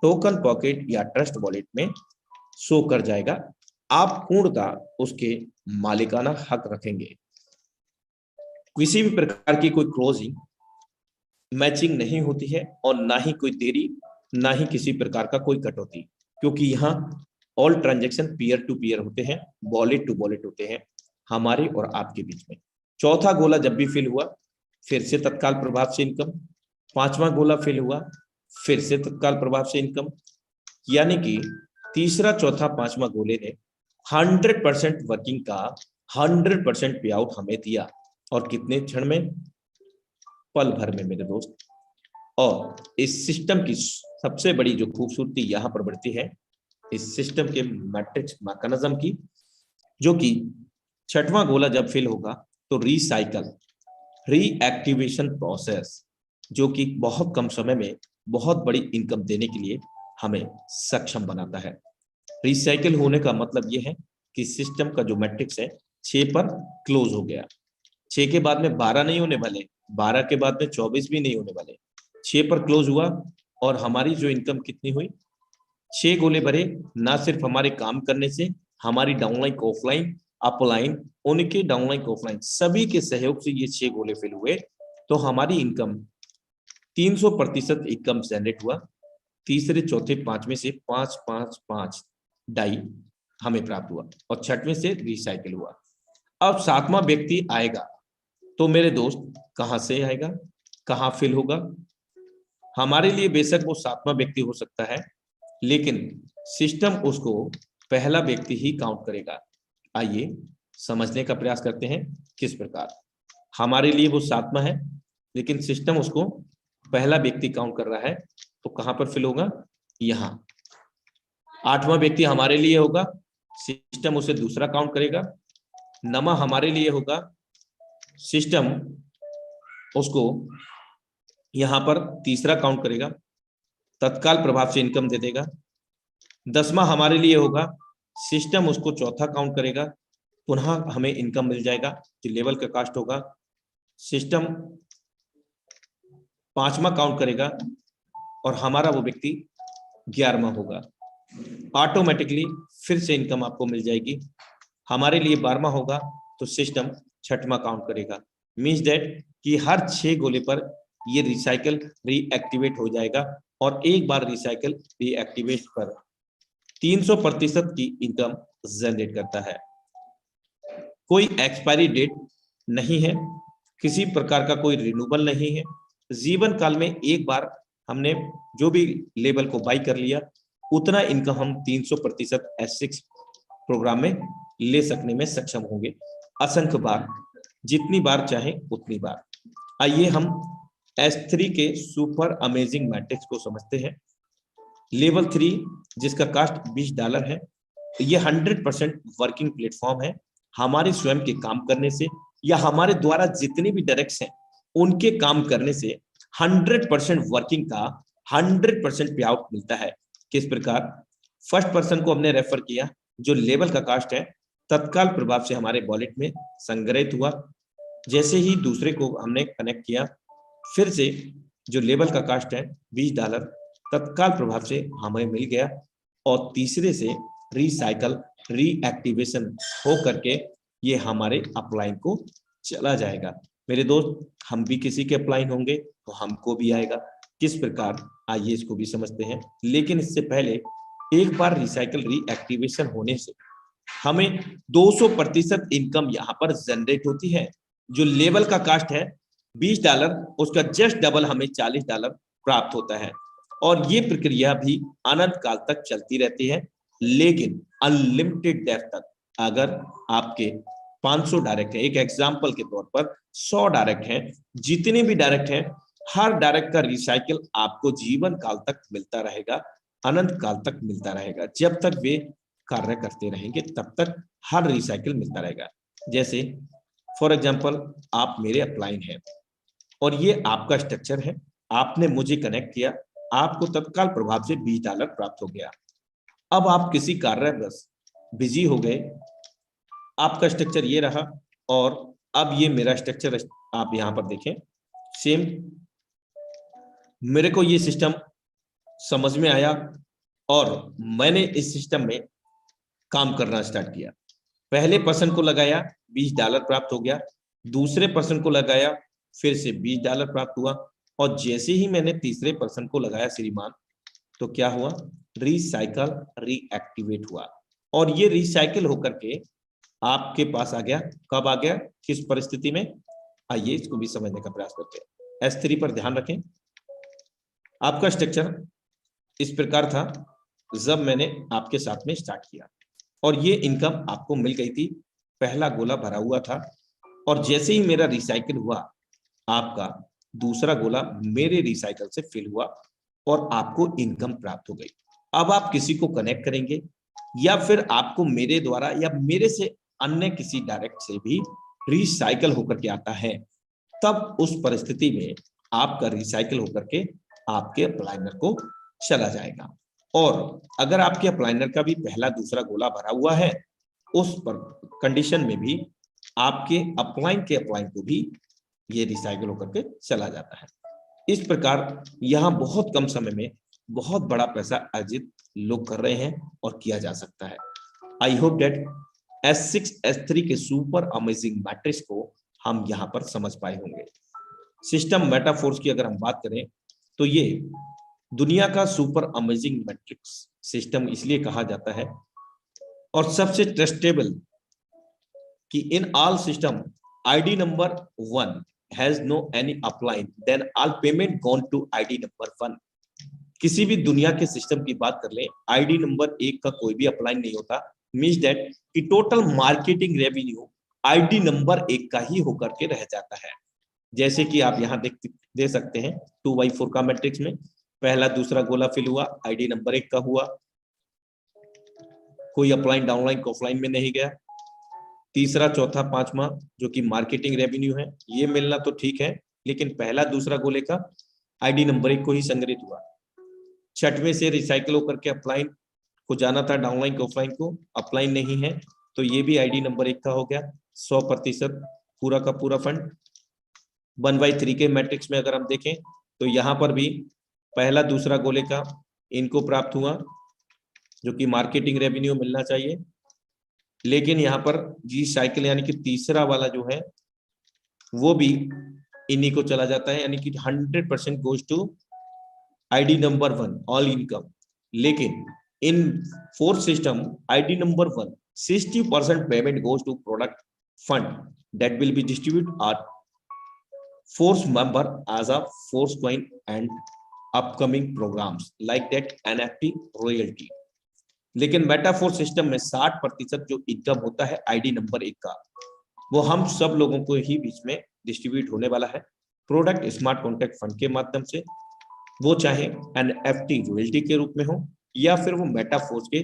टोकन पॉकेट या ट्रस्ट वॉलेट में शो कर जाएगा। आप पूर्णतः उसके मालिकाना हक रखेंगे। किसी भी प्रकार की कोई क्लोजिंग मैचिंग नहीं होती है और ना ही कोई देरी, ना ही किसी प्रकार का कोई कटौती, क्योंकि यहाँ all transaction peer to peer होते हैं, वॉलेट टू वॉलेट होते हैं हमारे और आपके बीच में। चौथा गोला जब भी फिल हुआ फिर से तत्काल प्रभाव से इनकम। पांचवा गोला फिल हुआ फिर से तत्काल प्रभाव से इनकम। यानी कि तीसरा चौथा पांचवा गोले ने 100% वर्किंग का 100% पे आउट हमें दिया। और कितने क्षण में? पल भर में मेरे दोस्त। और इस सिस्टम की सबसे बड़ी जो खूबसूरती यहां पर बढ़ती है इस सिस्टम के मैट्रिक्स मैकेनिज्म की, जो कि छठवां गोला जब फिल होगा तो रिसाइकल रीएक्टिवेशन प्रोसेस, जो कि बहुत कम समय में बहुत बड़ी इनकम देने के लिए हमें सक्षम बनाता है। रिसाइकल होने का मतलब यह है कि सिस्टम का जो मैट्रिक्स है 6 पर क्लोज हो गया। 6 के बाद में 12 नहीं होने वाले, 12 के बाद में 24 भी नहीं होने वाले, 6 पर क्लोज हुआ। और हमारी जो इनकम कितनी हुई? 6 गोले भरे। ना सिर्फ हमारे काम करने से, हमारी डाउनलाइन को ऑफलाइन, अपलाइन, उनके डाउनलाइन को ऑफलाइन, सभी के सहयोग से ये 6 गोले फिल हुए तो हमारी इनकम 300% इनकम जनरेट हुआ। तीसरे चौथे पांचवें से 5 5 5 डाई हमें प्राप्त हुआ और छठवें से रिसाइकिल हुआ। अब सातवां व्यक्ति आएगा तो मेरे दोस्त कहां से आएगा, कहां फिल होगा? हमारे लिए बेशक वो सातवां व्यक्ति हो सकता है, लेकिन सिस्टम उसको पहला व्यक्ति ही काउंट करेगा। आइए समझने का प्रयास करते हैं किस प्रकार। हमारे लिए वो सातवां है लेकिन सिस्टम उसको पहला व्यक्ति काउंट कर रहा है, तो कहां पर फिल होगा? यहां। आठवां व्यक्ति हमारे लिए होगा, सिस्टम उसे दूसरा काउंट करेगा। नमा हमारे लिए होगा, सिस्टम उसको यहां पर तीसरा काउंट करेगा, तत्काल प्रभाव से इनकम दे देगा। 10वां हमारे लिए होगा, सिस्टम उसको चौथा काउंट करेगा, पुनः हमें इनकम मिल जाएगा जो लेवल का कास्ट होगा। सिस्टम 5वां काउंट करेगा और हमारा वो व्यक्ति 11वां होगा। ऑटोमेटिकली फिर से इनकम आपको मिल जाएगी। हमारे लिए 12वां होगा तो सिस्टम 6वां काउंट करेगा। मीन्स दैट कि हर 6 गोले पर ये रिसाइकल रीएक्टिवेट हो जाएगा और एक बार रिसाइकल रीएक्टिवेट पर 300% की इनकम जनरेट करता है। कोई एक्सपायरी डेट नहीं है, किसी प्रकार का कोई रिन्यूअल नहीं है। जीवन काल में एक बार हमने जो भी लेवल को बाई कर लिया उतना इनकम हम 300% S6 प्रोग्राम में ले सकने में सक्षम होंगे, असंख्य बार, जितनी बार चाहे उतनी बार। आइए हम S3 के सुपर अमेजिंग मैट्रिक्स को समझते हैं। लेवल 3 जिसका कास्ट $20 है, ये 100% वर्किंग प्लेटफॉर्म है। हमारे स्वयं के काम करने से या हमारे द्वारा जितने भी डायरेक्ट्स हैं उनके काम करने से 100% वर्किंग का 100% पे आउट मिलता है। किस प्रकार? फर्स्ट पर्सन को हमने रेफर किया, जो लेवल का कास्ट है तत्काल प्रभाव से हमारे वॉलेट में संग्रहित हुआ। जैसे ही दूसरे को हमने कनेक्ट किया, फिर से जो लेवल का कास्ट है $20 तत्काल प्रभाव से हमें मिल गया और तीसरे से रिसाइकल रीएक्टिवेशन हो करके ये हमारे अपलाइन को चला जाएगा। मेरे दोस्त, हम भी किसी के अपलाइन होंगे तो हमको भी आएगा। किस प्रकार? आइए इसको भी समझते हैं। लेकिन इससे पहले एक बार रिसाइकल रीएक्टिवेशन होने से हमें 200% इनकम यहाँ पर जनरेट होती है। जो लेवल का कास्ट है $20, उसका जस्ट डबल हमें $40 प्राप्त होता है। और ये प्रक्रिया भी अनंत काल तक चलती रहती है, लेकिन अनलिमिटेड डेप्थ तक। अगर आपके 500 डायरेक्ट है, एक एग्जाम्पल के तौर पर 100 डायरेक्ट हैं, जितने भी डायरेक्ट हैं, हर डायरेक्ट का रिसाइकिल आपको जीवन काल तक मिलता रहेगा, अनंत काल तक मिलता रहेगा। जब तक वे कार्य करते रहेंगे तब तक हर रिसाइकिल मिलता रहेगा। जैसे फॉर एग्जांपल आप मेरे अपलाइन हैं और ये आपका स्ट्रक्चर है, आपने मुझे कनेक्ट किया, आपको तत्काल प्रभाव से $20 प्राप्त हो गया। अब आप किसी कारणवश बिजी हो गए, आपका स्ट्रक्चर ये रहा और अब ये मेरा स्ट्रक्चर आप यहां पर देखें, सेम मेरे को ये सिस्टम समझ में आया और मैंने इस सिस्टम में काम करना स्टार्ट किया। पहले पर्सन को लगाया, $20 प्राप्त हो गया, दूसरे पर्सन को लगाया, फिर से $20 प्राप्त हुआ, और जैसे ही मैंने तीसरे पर्सन को लगाया श्रीमान, तो क्या हुआ, रिसाइकल रीएक्टिवेट हुआ और ये रिसाइकिल होकर के आपके पास आ गया। कब आ गया, किस परिस्थिति में, आइए इसको भी समझने का प्रयास करते हैं। S3 पर ध्यान रखें। आपका स्ट्रक्चर इस प्रकार था जब मैंने आपके साथ में स्टार्ट किया और ये इनकम आपको मिल गई थी, पहला गोला भरा हुआ था और जैसे ही मेरा रिसाइकिल हुआ, आपका दूसरा गोला मेरे रिसाइकिल से फिल हुआ और आपको इनकम प्राप्त हो गई। अब आप किसी को कनेक्ट करेंगे या फिर आपको मेरे द्वारा या मेरे से अन्य किसी डायरेक्ट से भी रिसाइकिल होकर के आता है, तब उस परिस्थिति में आपका रिसाइकिल होकर के आपके अपलाइनर को चला जाएगा। और अगर आपके अपलाइनर का भी पहला दूसरा गोला भरा हुआ है, उस पर कंडीशन में भी आपके अपलाइन के अपलाइन को भी ये रिसाइकिल होकर के चला जाता है। इस प्रकार यहाँ बहुत कम समय में बहुत बड़ा पैसा अर्जित लोग कर रहे हैं और किया जा सकता है। I hope date S6 S3 के सुपर अमेजिंग मैट्रिक्स को हम यहाँ पर समझ पाए होंगे। सिस्टम मेटाफोर्स की अगर हम बात करें तो ये दुनिया का सुपर अमेजिंग मैट्रिक्स सिस्टम इसलिए कहा जाता है और सबसे ट्रस्टेबल कि in all system ID number 1 has no any upline then all payment gone to ID number 1। किसी भी दुनिया के सिस्टम की बात कर ले, ID नंबर 1 का कोई भी अपलाइन नहीं होता, मींस दैट कि total marketing revenue ID number 1 का ही होकर के रह जाता है। जैसे कि आप यहाँ दे सकते हैं 2x4 का मैट्रिक्स में पहला दूसरा गोला फिल हुआ, ID नंबर 1 का हुआ, कोई अपलाइन डाउनलाइन ऑफलाइन में नहीं गया। तीसरा चौथा पांचवा जो कि मार्केटिंग रेवेन्यू है, ये मिलना तो ठीक है, लेकिन पहला दूसरा गोले का ID नंबर 1 को ही संग्रहित हुआ। छठवें से रिसाइकिल होकर के अपलाइन को जाना था डाउनलाइन ऑफलाइन को, अपलाइन नहीं है तो ये भी ID नंबर 1 का हो गया 100% पूरा का पूरा फंड। 1/3 के मैट्रिक्स में अगर हम देखें तो यहाँ पर भी पहला दूसरा गोले का इनको प्राप्त हुआ जो कि मार्केटिंग रेवेन्यू मिलना चाहिए, लेकिन यहाँ पर जी साइकिल यानी कि तीसरा वाला जो है वो भी इन्हीं को चला जाता है, यानी कि 100% goes to ID number 1 all income. लेकिन in fourth system ID number 1 60% payment goes to product fund that will be distribute are force member as a force coin and upcoming programs like that NFT royalty। लेकिन metaphor system में 60% जो income होता है ID number 1 का, वो हम सब लोगों को ही बीच में डिस्ट्रीब्यूट होने वाला है प्रोडक्ट स्मार्ट कॉन्ट्रैक्ट फंड के माध्यम से, वो चाहे NFT रॉयल्टी के रूप में हो या फिर वो मेटाफोर्स के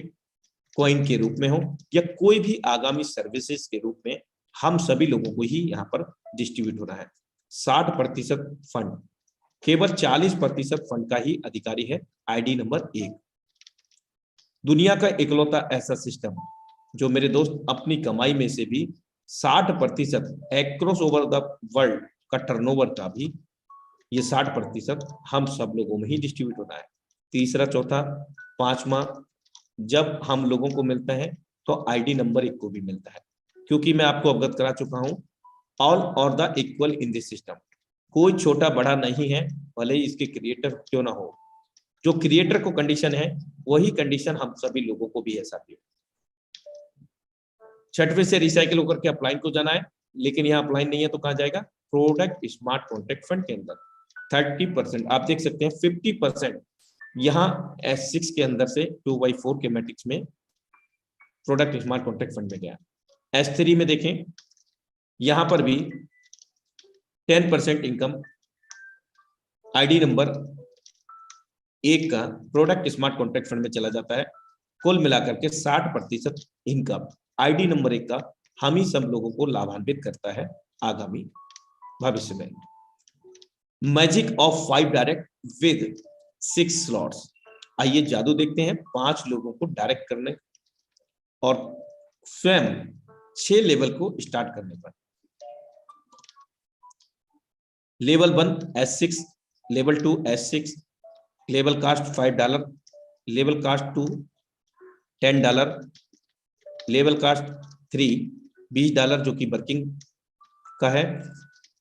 कॉइन के रूप में हो या कोई भी आगामी सर्विसेज के रूप में, हम सभी लोगों को ही यहाँ पर डिस्ट्रीब्यूट होना है। 60% फंड, केवल 40% फंड का ही अधिकारी है ID नंबर 1। दुनिया का इकलौता ऐसा सिस्टम जो मेरे दोस्त अपनी कमाई में से भी 60% एक्रॉस ओवर द वर्ल्ड का टर्नओवर का भी ये 60% हम सब लोगों में ही डिस्ट्रीब्यूट होना है। तीसरा चौथा पांचवा जब हम लोगों को मिलता है तो ID नंबर 1 को भी मिलता है, क्योंकि मैं आपको अवगत करा चुका हूं ऑल और the equal in this system. कोई छोटा बड़ा नहीं है, भले ही इसके क्रिएटर क्यों ना हो, जो क्रिएटर को कंडीशन है वही कंडीशन हम सभी लोगों को भी है साथियों। छठवें से रिसाइकिल होकर के अपलाइन को जाना है, लेकिन यहाँ अपलाइन नहीं है तो कहाँ जाएगा, प्रोडक्ट स्मार्ट कॉन्ट्रैक्ट फंड के अंदर 30%। आप देख सकते हैं 50% यहाँ S6 के अंदर से 2/4 के मैट्रिक्स में प्रोडक्ट स्मार्ट कॉन्ट्रैक्ट फंड में गया। S3 में देखें, यहां पर भी 10% इनकम आईडी नंबर 1 का प्रोडक्ट स्मार्ट कॉन्ट्रैक्ट फंड में चला जाता है। कुल मिलाकर के 60% इनकम आईडी नंबर 1 का हम ही सब लोगों को लाभान्वित करता है आगामी भविष्य में। Magic of 5 direct with 6 slots. आइए जादू देखते हैं 5 लोगों को डायरेक्ट करने और स्वयं 6 लेवल को स्टार्ट करने पर। Level 1 S6, level 2 S6, level cost $5, level cost 2 $10, level cost 3 $20 जो कि वर्किंग का है,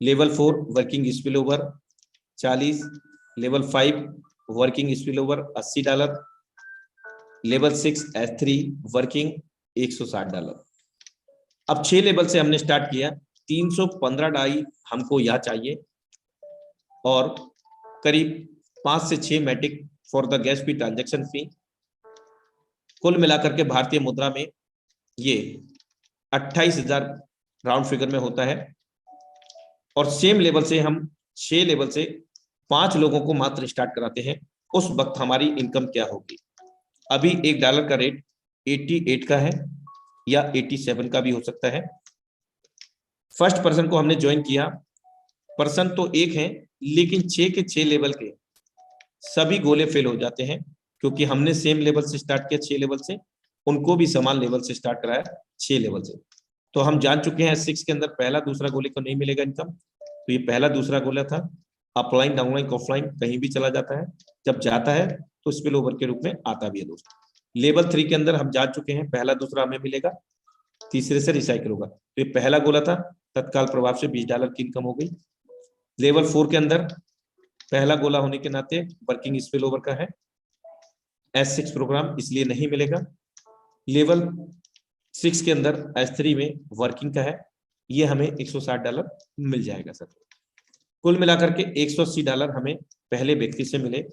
level 4 working spill over 40, level 5 working spill over $80, level 6 S3 working $160। अब 6 लेवल से हमने स्टार्ट किया, 315 डाई हमको यहाँ चाहिए और करीब 5 से 6 Matic for the gas fee transaction fee. कुल मिलाकर के भारतीय मुद्रा में ये 28,000 राउंड फिगर में होता है। और सेम लेवल से हम 6 लेवल से 5 लोगों को मात्र स्टार्ट कराते हैं, उस वक्त हमारी इनकम क्या होगी। अभी $1 का रेट 88 का है या 87 का भी हो सकता है। फर्स्ट पर्सन को हमने ज्वाइन किया, पर्सन तो एक है लेकिन 6 के 6 लेवल के सभी गोले फेल हो जाते हैं, क्योंकि हमने सेम लेवल से स्टार्ट किया 6 लेवल से, उनको भी समान लेवल से स्टार्ट कराया 6 लेवल से। तो हम जान चुके हैं 6 के अंदर पहला दूसरा गोले को नहीं मिलेगा इनकम, तो ये पहला दूसरा गोला था। अपलाइन डाउनलाइन ऑफलाइन कहीं भी चला जाता है, जब जाता है तो स्पिल ओवर के रूप में आता भी है दोस्तों। लेवल 3 के अंदर हम जा चुके हैं, पहला दूसरा हमें मिलेगा, तीसरे से रिसाइकिल होगा। तो ये पहला गोला था, तत्काल प्रभाव से $20 की इनकम हो गई। लेवल 4 के अंदर पहला गोला होने के नाते वर्किंग स्पिल ओवर का है, S6 प्रोग्राम इसलिए नहीं मिलेगा। लेवल 6 के अंदर S3 में वर्किंग का है, ये हमें $160 मिल जाएगा सर। कुल मिलाकर के $180 हमें पहले व्यक्ति से मिले,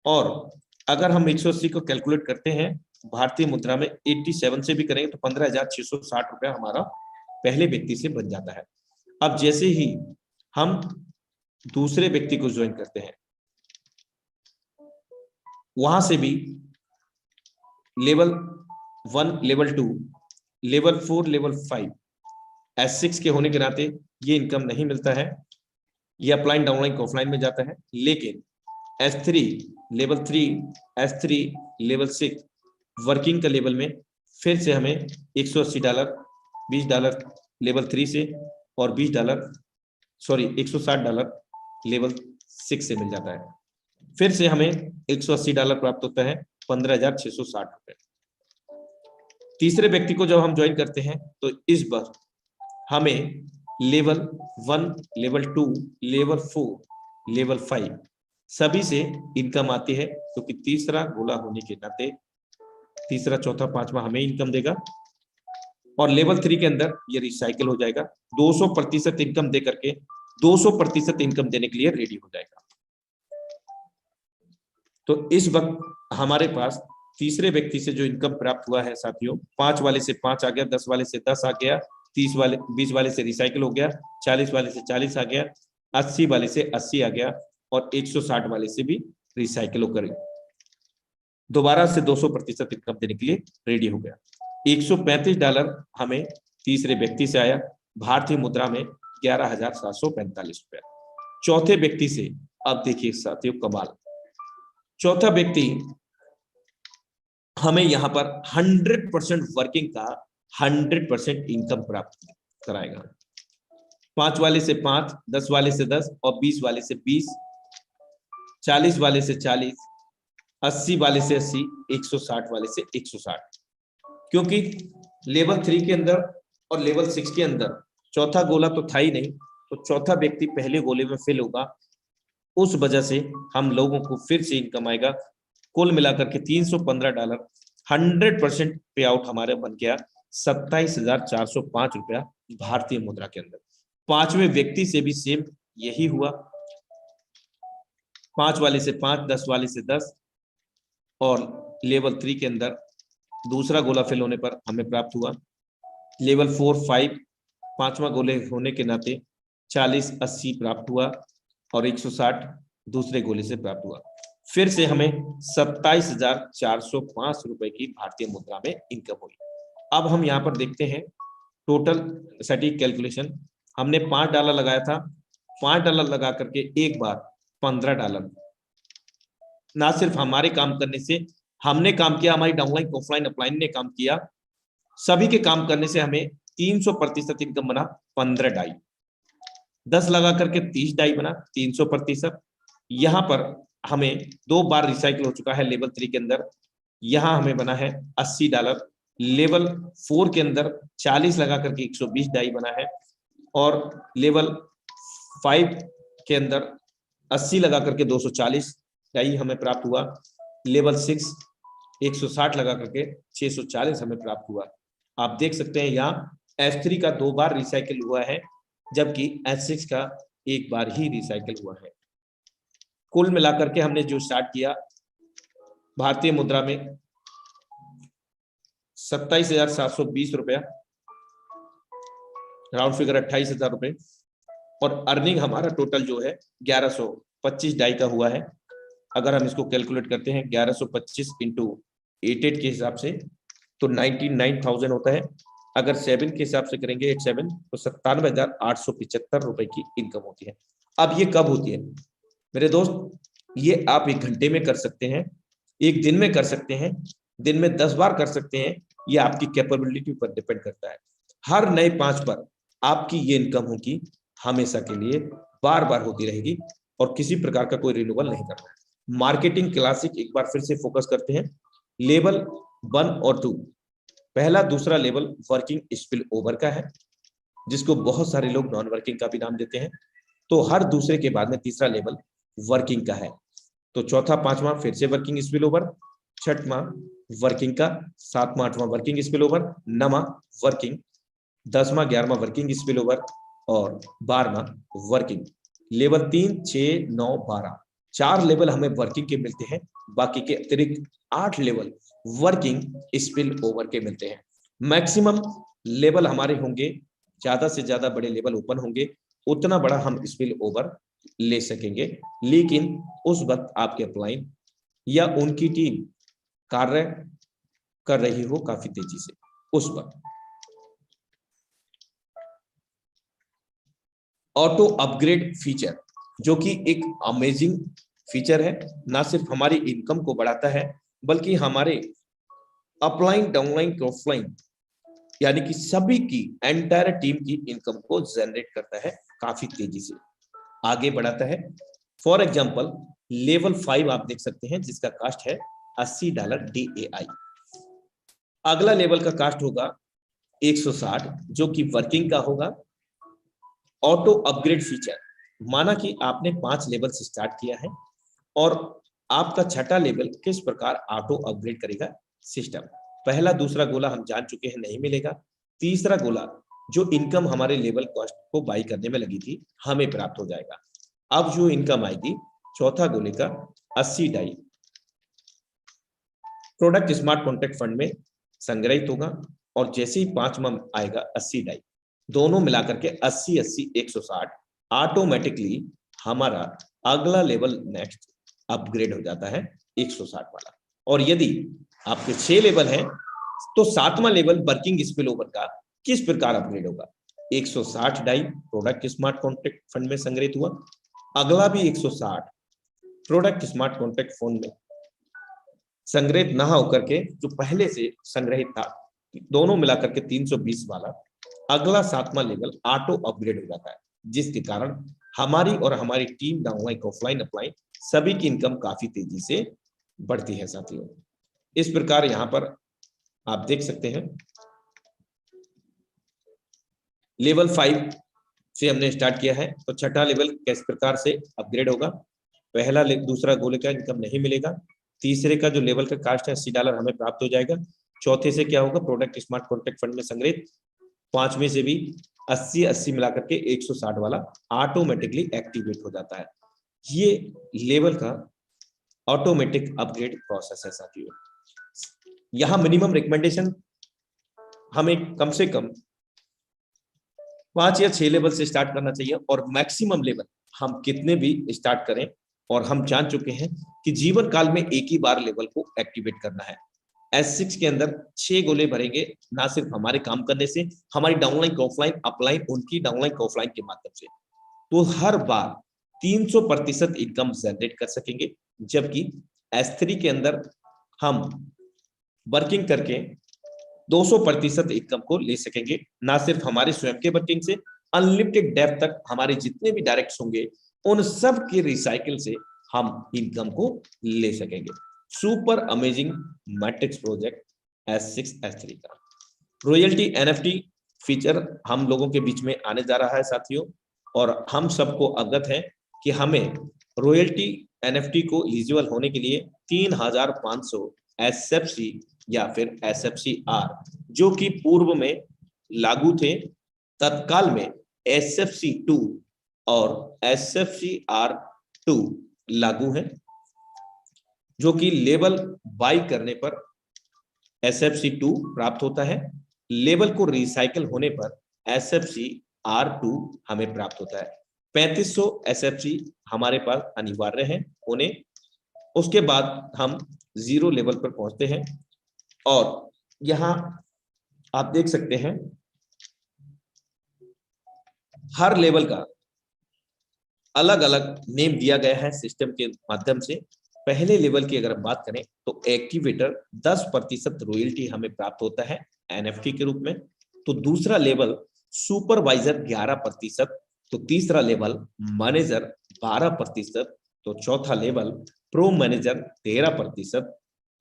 और अगर हम 180 को कैलकुलेट करते हैं भारतीय मुद्रा में 87 से भी करेंगे तो 15,660 रुपया हमारा पहले व्यक्ति से बन जाता है। अब जैसे ही हम दूसरे व्यक्ति को ज्वाइन करते हैं, वहां से भी level 1, level 2, level 4, level 5 S6 के होने के नाते ये इनकम नहीं मिलता है, ये अपलाइन डाउनलाइन ऑफलाइन में जाता है। लेकिन S3, level 3, S3, level 6 working का लेवल में फिर से हमें $180, $20 लेवल 3 से और $160 लेवल 6 से मिल जाता है। फिर से हमें $180 प्राप्त होता है, 15,660 रुपए। तीसरे व्यक्ति को जब हम ज्वाइन करते हैं तो इस बार हमें लेवल 1, लेवल 2, लेवल 4, लेवल 5 सभी से इनकम आती है, क्योंकि तीसरा गोला होने के नाते तीसरा, चौथा, पांचवा हमें इनकम देगा। और लेवल 3 के अंदर ये रिसाइकिल हो जाएगा, 200% इनकम दे करके 200% इनकम देने के लिए रेडी हो जाएगा। तो इस वक्त हमारे पास तीसरे व्यक्ति से जो इनकम प्राप्त हुआ है साथियों, 5 वाले से 5 आ गया, 10 वाले से 10 आ गया, 20 वाले से रिसाइकिल हो गया, 40 वाले से 40 आ गया, 80 वाले से 80 आ गया, और 160 वाले से भी रिसाइकिल होकर दोबारा से 200% इनकम देने के लिए रेडी हो गया। $135 हमें तीसरे व्यक्ति से आया, भारतीय मुद्रा में 11,745 रुपया। चौथे व्यक्ति से अब देखिए साथियों कमाल, चौथा व्यक्ति हमें यहां पर 100% वर्किंग का 100% इनकम प्राप्त कराएगा। 5 वाले से 5, 10 वाले से 10 और 20 वाले से 20, 40 वाले से 40, 80 वाले से 80, 160 वाले से 160। क्योंकि लेवल 3 के अंदर और लेवल 6 के अंदर चौथा गोला तो था ही नहीं, तो चौथा व्यक्ति पहले गोले में फेल होगा, उस वजह से हम लोगों को फिर से इनकम आएगा। कुल मिलाकर के $315 100% पे आउट हमारे बन गया 27,405 रुपया भारतीय मुद्रा के अंदर। पांचवें व्यक्ति से भी सेम यही हुआ, 5 वाले से 5, 10 वाले से 10, और लेवल 3 के अंदर दूसरा गोला फिल होने पर हमें प्राप्त हुआ लेवल 4, 5, पांचवा गोले होने के नाते 40, 80 प्राप्त हुआ और 160 दूसरे गोले से प्राप्त हुआ। फिर से हमें 27,405 रुपए की भारतीय मुद्रा में इनकम हुई। अब हम यहाँ पर देखते हैं टोटल सटीक कैलकुलेशन। हमने $5 लगाया था, $5 लगा करके एक बार $15, ना सिर्फ हमारे काम करने से हमने काम किया, हमारी डाउनलाइन ऑफलाइन अपलाइन ने काम किया, सभी के काम करने से हमें 300% इनकम बना। 15 डाई, 10 लगा करके 30 डाई बना, 300%। यहाँ पर हमें 2 बार रिसाइकिल हो चुका है लेवल 3 के अंदर, यहाँ हमें बना है $80। लेवल 4 के अंदर 40 लगा करके 120 डाई बना है, और लेवल 5 के अंदर 80 लगा करके 240 डाई हमें प्राप्त हुआ। लेवल 6 160 लगा करके 640 हमें प्राप्त हुआ। आप देख सकते हैं यहाँ F3 का 2 बार रिसाइकिल हुआ है, जबकि H6 का 1 बार ही रिसाइकिल हुआ है। कुल मिलाकर के हमने जो स्टार्ट किया भारतीय मुद्रा में 27,720 रुपया, राउंड फिगर 28,000 रुपए, और अर्निंग हमारा टोटल जो है 1125 डाई का हुआ है। अगर हम इसको कैलकुलेट करते हैं 1125 इंटू 88 के हिसाब से तो 99,000 होता है। अगर 7 के हिसाब से करेंगे 87 तो 97,875 रुपए की इनकम होती है। अब ये कब होती है मेरे दोस्त? ये आप 1 घंटे में कर सकते हैं, 1 दिन में कर सकते हैं, दिन में 10 बार कर सकते हैं। ये आपकी कैपेबिलिटी पर डिपेंड करता है। हर नए 5 पर आपकी ये इनकम होगी, हमेशा के लिए बार बार होती रहेगी, और किसी प्रकार का कोई रिन्यूअल नहीं करना है। मार्केटिंग क्लासिक एक बार फिर से फोकस करते हैं। लेवल 1 और 2, पहला दूसरा लेवल वर्किंग स्पिल ओवर का है, जिसको बहुत सारे लोग नॉन वर्किंग का भी नाम देते हैं। तो हर दूसरे के बाद में तीसरा लेवल वर्किंग का है। तो चौथा, पांचवा फिर से वर्किंग स्पिल ओवर, छठवां वर्किंग का, 7वां 8वां वर्किंग स्पिल ओवर, 9वां वर्किंग, 10वां 11वां वर्किंग स्पिल ओवर, और 12वां वर्किंग। लेवल 3, 6, 9, 12, 4 लेवल हमें वर्किंग के मिलते हैं। बाकी के अतिरिक्त 8 लेवल वर्किंग स्पिल ओवर के मिलते हैं। मैक्सिमम लेवल हमारे होंगे, ज्यादा से ज्यादा बड़े लेवल ओपन होंगे, उतना बड़ा हम स्पिल ओवर ले सकेंगे। लेकिन उस वक्त आपके अपलाइन या उनकी टीम कार्य कर रही हो काफी तेजी से, उस वक्त। ऑटो अपग्रेड फीचर, जो कि एक अमेजिंग फीचर है, ना सिर्फ हमारी इनकम को बढ़ाता है बल्कि हमारे अपलाइन डाउनलाइन ऑफलाइन यानी कि सभी की एंटायर टीम की इनकम को जनरेट करता है, काफी तेजी से आगे बढ़ाता है। फॉर एग्जांपल लेवल 5 आप देख सकते हैं, जिसका कास्ट है $80 DAI। अगला लेवल का कास्ट होगा 160, जो कि वर्किंग का होगा। ऑटो अपग्रेड फीचर, माना कि आपने 5 लेवल से स्टार्ट किया है और आपका छठा लेवल किस प्रकार ऑटो अपग्रेड करेगा सिस्टम। पहला दूसरा गोला हम जान चुके हैं, नहीं मिलेगा। तीसरा गोला जो इनकम हमारे लेवल कॉस्ट को बाई करने में लगी थी, हमें प्राप्त हो जाएगा। अब जो इनकम आएगी चौथा गोले का 80 डाई प्रोडक्ट स्मार्ट कॉन्ट्रैक्ट फंड में संग्रहित होगा, और जैसे ही 5वां आएगा 80 डाई, दोनों मिलाकर के 80 80 160 ऑटोमेटिकली हमारा अगला लेवल नेक्स्ट अपग्रेड हो जाता है 160 वाला। और यदि आपके 6 लेवल हैं तो 7वां लेवल वर्किंग स्पिल ओवर का किस प्रकार अपग्रेड होगा? 160 DAI product smart contract fund में संग्रहित हुआ, अगला भी 160 प्रोडक्ट स्मार्ट कॉन्ट्रैक्ट फंड में संग्रहित ना होकर के जो पहले से संग्रहित था, दोनों मिलाकर के 320 वाला अगला 7वां लेवल ऑटो अपग्रेड हो जाता है, जिसके कारण हमारी और हमारी टीम डाउनलाइन ऑफलाइन अपलाइन सभी की इनकम काफी तेजी से बढ़ती है साथियों। इस प्रकार यहाँ पर आप देख सकते हैं लेवल 5 से हमने स्टार्ट किया है, तो छठा लेवल किस प्रकार से अपग्रेड होगा? पहला दूसरा गोले का इनकम नहीं मिलेगा, तीसरे का जो लेवल का कास्ट है $80 हमें प्राप्त हो जाएगा, चौथे से क्या होगा, प्रोडक्ट स्मार्ट कॉन्ट्रैक्ट फंड में संग्रहित। पांचवें से भी 80-80 मिलाकर के 160 वाला ऑटोमेटिकली एक्टिवेट हो जाता है। ये लेवल का ऑटोमेटिक अपग्रेड प्रोसेस है साथियों। यहां मिनिमम रिकमेंडेशन हमें कम से कम 5 या 6 लेवल से स्टार्ट करना चाहिए, और मैक्सिमम लेवल हम कितने भी स्टार्ट करें, और हम जान चुके हैं कि जीवन काल में एक ही बार लेवल को एक्टिवेट करना है। S6 के अंदर 6 गोले भरेंगे, ना सिर्फ हमारे काम करने से, हमारी डाउनलाइन ऑफलाइन अपलाइन उनकी डाउनलाइन ऑफलाइन के माध्यम से, तो हर बार 300% इनकम जनरेट कर सकेंगे। जबकि S3 के अंदर हम वर्किंग करके 200% इनकम को ले सकेंगे, ना सिर्फ हमारे स्वयं के वर्किंग से, अनलिमिटेड डेप्थ तक हमारे जितने भी डायरेक्ट्स होंगे उन सब के रिसाइकिल से हम इनकम को ले सकेंगे। Super amazing matrix project S6 S3 का रॉयल्टी NFT फीचर हम लोगों के बीच में आने जा रहा है साथियों, और हम सबको अवगत है कि हमें रॉयल्टी NFT को एलिजिबल होने के लिए 3500 SFC या फिर SFC-R जो कि पूर्व में लागू थे, तत्काल में SFC-2 और SFC-R2 लागू है, जो कि लेवल बाई करने पर SFC-2 प्राप्त होता है, लेवल को रिसाइकल होने पर SFC-R2 हमें प्राप्त होता है। 3500 SFC हमारे पास अनिवार्य है उन्हें, उसके बाद हम 0 लेवल पर पहुंचते हैं। और यहां आप देख सकते हैं हर लेवल का अलग अलग नेम दिया गया है सिस्टम के माध्यम से। पहले लेवल की अगर हम बात करें तो एक्टिवेटर 10% रॉयल्टी हमें प्राप्त होता है NFT के रूप में, तो दूसरा लेवल सुपरवाइजर 11%, तो तीसरा लेवल मैनेजर 12%, तो चौथा लेवल प्रो मैनेजर 13%,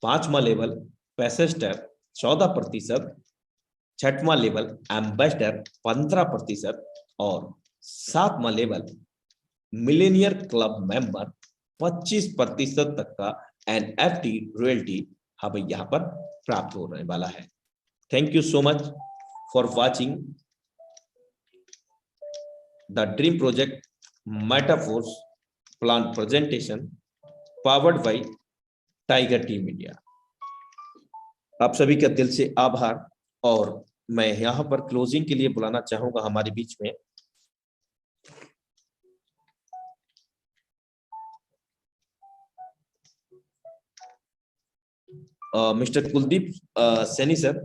पांचवा लेवल पैसेस्टर 14%, छठवां लेवल एम्बेसडर 15% और सातवां लेवल मिलेनियर क्लब मेंबर 25% तक का NFT रॉयल्टी हमें यहाँ पर प्राप्त होने वाला है। Thank you so much for watching the dream project Metaforce plan presentation powered by tiger team India. आप सभी का दिल से आभार, और मैं यहाँ पर क्लोजिंग के लिए बुलाना चाहूंगा हमारे बीच में mister Kuldeep Saini sir.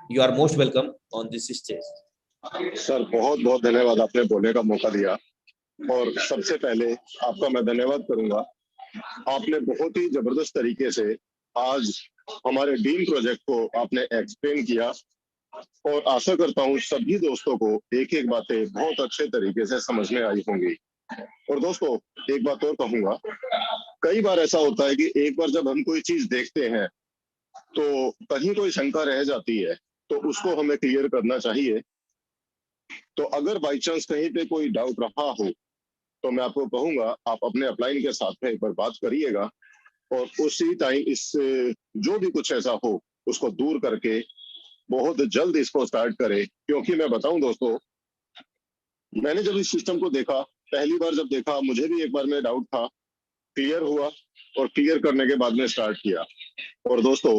You are most welcome on this stage. Sir बहुत बहुत धन्यवाद, आपने बोलने का मौका दिया। और सबसे पहले आपका मैं धन्यवाद करूंगा, आपने बहुत ही जबरदस्त तरीके से आज हमारे ड्रीम प्रोजेक्ट को आपने एक्सप्लेन किया, और आशा करता हूँ सभी दोस्तों को एक एक बातें बहुत अच्छे तरीके से समझ में आई होंगी। और दोस्तों एक बात और कहूंगा, कई बार ऐसा होता है कि एक बार जब हम कोई चीज देखते हैं तो कहीं कोई शंका रह जाती है, तो उसको हमें क्लियर करना चाहिए। तो अगर बाई चांस कहीं पे कोई डाउट रहा हो तो मैं आपको कहूंगा आप अपने अपलाइन के साथ में एक बार बात करिएगा, और उसी टाइम इस जो भी कुछ ऐसा हो उसको दूर करके बहुत जल्द इसको स्टार्ट करें। क्योंकि मैं बताऊं दोस्तों, मैंने जब इस सिस्टम को देखा, पहली बार जब देखा, मुझे भी एक बार में डाउट था, क्लियर हुआ, और क्लियर करने के बाद में स्टार्ट किया। और दोस्तों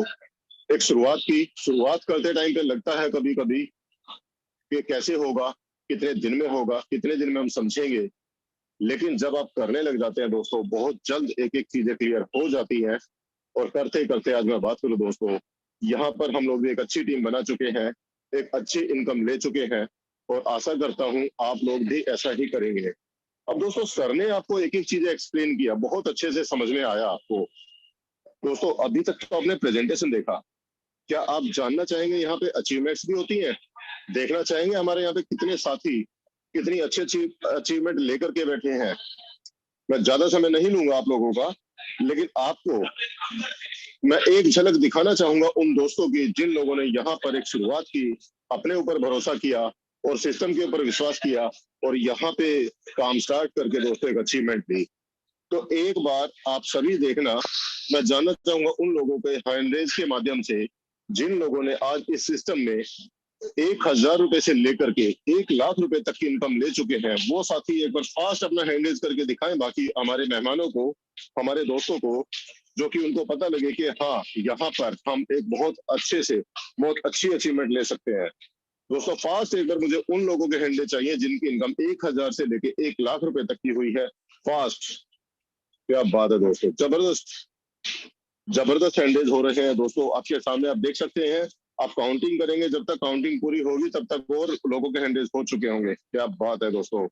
एक शुरुआत करते टाइम पे लगता है कभी कभी कि कैसे होगा, कितने दिन में होगा, कितने दिन में हम समझेंगे, लेकिन जब आप करने लग जाते हैं दोस्तों, बहुत जल्द एक एक चीजें क्लियर हो जाती हैं। और करते करते आज मैं बात करूं दोस्तों, यहाँ पर हम लोग भी एक अच्छी टीम बना चुके हैं, एक अच्छी इनकम ले चुके हैं, और आशा करता हूं आप लोग भी ऐसा ही करेंगे। अब दोस्तों सर ने आपको एक एक चीजें एक्सप्लेन किया, बहुत अच्छे से समझ में आया आपको। दोस्तों अभी तक तो आपने प्रेजेंटेशन देखा, क्या आप जानना चाहेंगे यहाँ पे अचीवमेंट्स भी होती हैं? देखना चाहेंगे हमारे यहाँ पे कितने साथी कितनी अच्छी अच्छी अचीवमेंट लेकर के बैठे हैं? मैं ज्यादा समय नहीं लूंगा आप लोगों का, लेकिन आपको मैं एक झलक दिखाना चाहूंगा उन दोस्तों की जिन लोगों ने यहाँ पर एक शुरुआत की, अपने ऊपर भरोसा किया और सिस्टम के ऊपर विश्वास किया, और यहाँ पे काम स्टार्ट करके दोस्तों एक अचीवमेंट ली। तो एक बार आप सभी देखना, मैं जानना चाहूंगा उन लोगों के हैंड रेज के माध्यम से जिन लोगों ने आज इस सिस्टम में 1,000 रुपए से लेकर के 1,00,000 रुपए तक की इनकम ले चुके हैं, वो साथी एक बार फास्ट अपना हैंड रेज करके दिखाएं बाकी हमारे मेहमानों को, हमारे दोस्तों को, जो कि उनको पता लगे कि हाँ यहाँ पर हम एक बहुत अच्छे से बहुत अच्छी अचीवमेंट ले सकते हैं। दोस्तों फास्ट एक बार मुझे उन लोगों के हैंडल चाहिए जिनकी इनकम 1,000 से लेके 1,00,000 रुपए तक की हुई है। फास्ट, क्या बात है दोस्तों, जबरदस्त जबरदस्त हैंडल्स हो रहे हैं दोस्तों, आपके सामने आप देख सकते हैं। आप काउंटिंग करेंगे, जब तक काउंटिंग पूरी होगी तब तक और लोगों के हैंडल्स हो चुके होंगे। क्या बात है दोस्तों,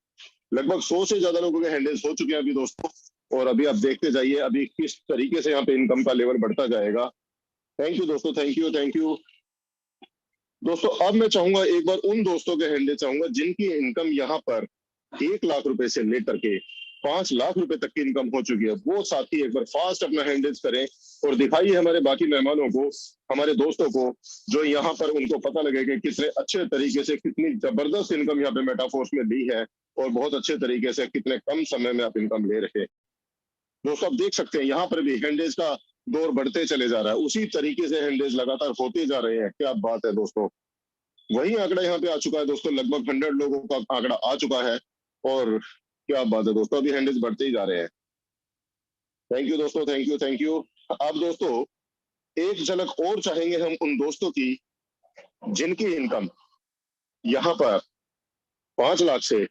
लगभग 100 से ज्यादा लोगों के हैंडल्स हो चुके हैं अभी दोस्तों। और अभी आप देखते जाइए अभी किस तरीके से यहाँ पे इनकम का लेवल बढ़ता जाएगा। थैंक यू दोस्तों, थैंक यू थैंक यू दोस्तों। अब मैं चाहूंगा एक बार उन दोस्तों के हैंडल चाहूंगा जिनकी इनकम यहाँ पर 1,00,000 रुपए से लेकर के 5,00,000 रुपए तक की इनकम हो चुकी है। वो साथी एक बार फास्ट अपना हैंडल्स करें और दिखाइए हमारे बाकी मेहमानों को, हमारे दोस्तों को, जो यहाँ पर उनको पता लगे कि कितने अच्छे तरीके से कितनी जबरदस्त इनकम यहाँ पे मेटाफोर्स में ली है और बहुत अच्छे तरीके से कितने कम समय में आप इनकम ले रहे हैं। दोस्तों आप देख सकते हैं यहाँ पर भी हैंडल्स का दौर बढ़ते चले जा रहा है, उसी तरीके से हैंडल्स लगातार होते जा रहे हैं। क्या बात है दोस्तों, वही आंकड़ा यहाँ पे आ चुका है दोस्तों, लगभग 100 लोगों का आंकड़ा आ चुका है। और क्या बात है दोस्तों, अभी हैंडल्स बढ़ते ही जा रहे हैं। थैंक यू दोस्तों, थैंक यू थैंक यू। अब दोस्तों एक झलक और चाहेंगे हम उन दोस्तों की जिनकी इनकम यहाँ पर 5 लाख से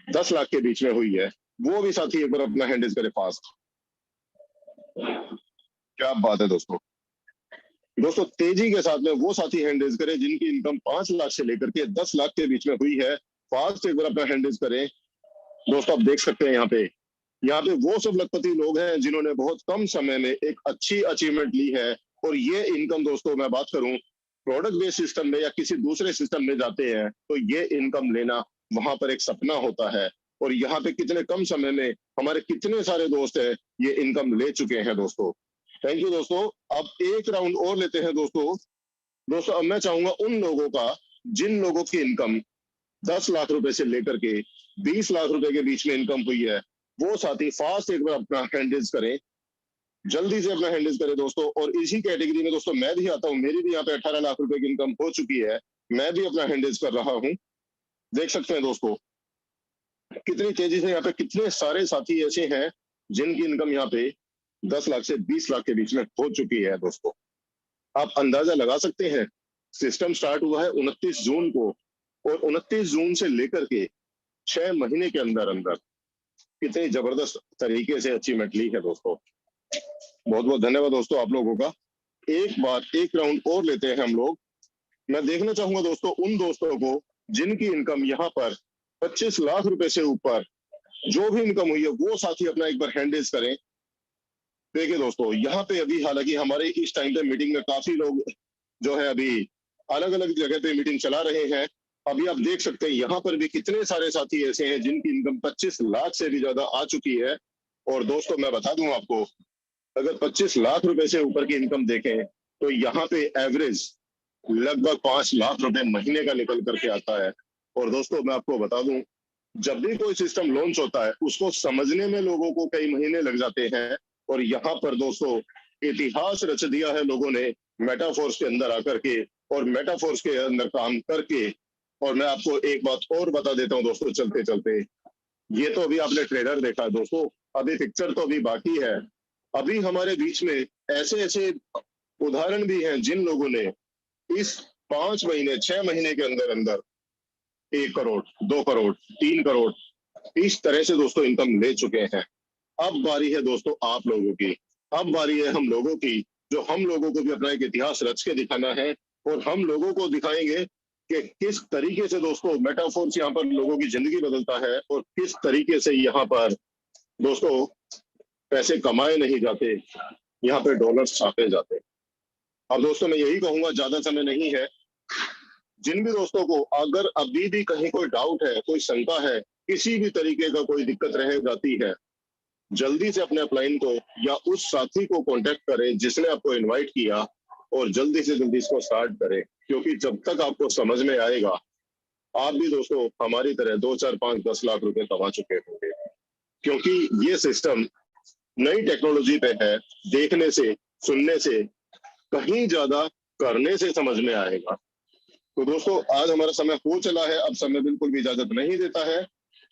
10 लाख के बीच में हुई है। वो भी साथी एक बार अपना हैंडल्स करे फास्ट। क्या बात है दोस्तों, दोस्तों तेजी के साथ में वो साथी हैंडल्स करें जिनकी इनकम 5 लाख से लेकर के 10 लाख के बीच में हुई है। फास्ट एक बार अपना हैंडल्स करें दोस्तों। आप देख सकते हैं यहाँ पे वो सब लखपति लोग हैं जिन्होंने बहुत कम समय में एक अच्छी अचीवमेंट ली है। और ये इनकम दोस्तों, मैं बात करूं प्रोडक्ट बेस्ड सिस्टम में या किसी दूसरे सिस्टम में जाते हैं तो ये इनकम लेना वहां पर एक सपना होता है। और यहाँ पे कितने कम समय में हमारे कितने सारे दोस्त हैं ये इनकम ले चुके हैं दोस्तों। थैंक यू दोस्तों। अब एक राउंड और लेते हैं दोस्तों। अब मैं चाहूंगा उन लोगों का जिन लोगों की इनकम 10 लाख रुपए से लेकर के 20 लाख रुपए के बीच में इनकम हुई है, वो साथी फास्ट एक बार अपना हैंडल्स करें, जल्दी से अपना हैंडल्स करें दोस्तों। और इसी कैटेगरी में दोस्तों मैं भी आता हूं, मेरी भी यहाँ पे 18 लाख रुपए की इनकम हो चुकी है, मैं भी अपना हैंडल्स कर रहा हूं। देख सकते हैं दोस्तों कितनी तेजी से यहाँ पे कितने सारे साथी ऐसे हैं जिनकी इनकम यहाँ पे 10 लाख से 20 लाख के बीच में हो चुकी है दोस्तों। आप अंदाजा लगा सकते हैं, सिस्टम स्टार्ट हुआ है 29 जून को और 29 जून से लेकर के 6 महीने के अंदर अंदर कितनी जबरदस्त तरीके से अचीवमेंट ली है दोस्तों। बहुत बहुत धन्यवाद दोस्तों आप लोगों का। एक राउंड और लेते हैं हम लोग। मैं देखना चाहूंगा दोस्तों उन दोस्तों को जिनकी इनकम यहाँ पर 25 लाख रुपए से ऊपर जो भी इनकम हुई है, वो साथी अपना एक बार हैंडल्स करें। देखिए दोस्तों यहाँ पे अभी हालांकि हमारे इस टाइम पे मीटिंग में काफी लोग जो है अभी अलग अलग जगह पे मीटिंग चला रहे हैं। अभी आप देख सकते हैं यहाँ पर भी कितने सारे साथी ऐसे हैं जिनकी इनकम 25 लाख से भी ज्यादा आ चुकी है। और दोस्तों मैं बता दूं आपको, अगर 25 लाख रुपए से ऊपर की इनकम देखें तो यहाँ पे एवरेज लगभग 5 लाख रुपए महीने का निकल करके आता है। और दोस्तों मैं आपको बता दूं, जब भी कोई सिस्टम लॉन्च होता है उसको समझने में लोगों को कई महीने लग जाते हैं। और यहाँ पर दोस्तों इतिहास रच दिया है लोगों ने मेटाफोर्स के अंदर आकर के और मेटाफोर्स के अंदर काम करके। और मैं आपको एक बात और बता देता हूँ दोस्तों चलते चलते, ये तो अभी आपने ट्रेलर देखा है दोस्तों, अभी पिक्चर तो अभी बाकी है। अभी हमारे बीच में ऐसे ऐसे उदाहरण भी हैं जिन लोगों ने इस 5 महीने 6 महीने के अंदर अंदर 1 करोड़ 2 करोड़ 3 करोड़ इस तरह से दोस्तों इनकम ले चुके हैं। अब बारी है दोस्तों आप लोगों की, अब बारी है हम लोगों की, जो हम लोगों को भी अपना एक इतिहास रच के दिखाना है। और हम लोगों को दिखाएंगे कि किस तरीके से दोस्तों मेटाफोर्स यहाँ पर लोगों की जिंदगी बदलता है और किस तरीके से यहाँ पर दोस्तों पैसे कमाए नहीं जाते, यहाँ पे डॉलर्स छापे जाते। अब दोस्तों मैं यही कहूंगा, ज्यादा समय नहीं है, जिन भी दोस्तों को अगर अभी भी कहीं कोई डाउट है, कोई शंका है, किसी भी तरीके का कोई दिक्कत रह जाती है, जल्दी से अपने अपलाइन को या उस साथी को कांटेक्ट करें जिसने आपको इनवाइट किया और जल्दी से जल्दी इसको स्टार्ट करें। क्योंकि जब तक आपको समझ में आएगा, आप भी दोस्तों हमारी तरह 2 4 5 10 लाख रुपए कमा चुके होंगे। क्योंकि ये सिस्टम नई टेक्नोलॉजी पे है, देखने से, सुनने से कहीं ज्यादा करने से समझ में आएगा। तो दोस्तों आज हमारा समय हो चला है, अब समय बिल्कुल भी इजाजत नहीं देता है,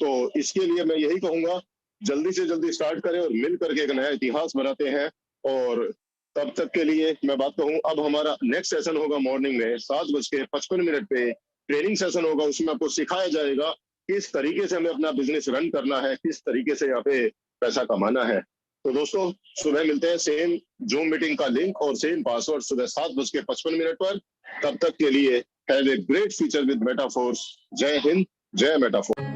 तो इसके लिए मैं यही कहूंगा जल्दी से जल्दी स्टार्ट करें और मिल करके एक नया इतिहास बनाते हैं। और तब तक के लिए मैं बात कहूं, अब हमारा नेक्स्ट सेशन होगा मॉर्निंग में 7:55 पे ट्रेनिंग सेशन होगा। उसमें आपको सिखाया जाएगा किस तरीके से हमें अपना बिजनेस रन करना है, किस तरीके से यहाँ पे पैसा कमाना है। तो दोस्तों सुबह मिलते हैं, सेम जूम मीटिंग का लिंक और सेम पासवर्ड सुबह 7:55 पर। तब तक के लिए have a great future with Metaforce. जय हिंद, जय मेटाफोर्स।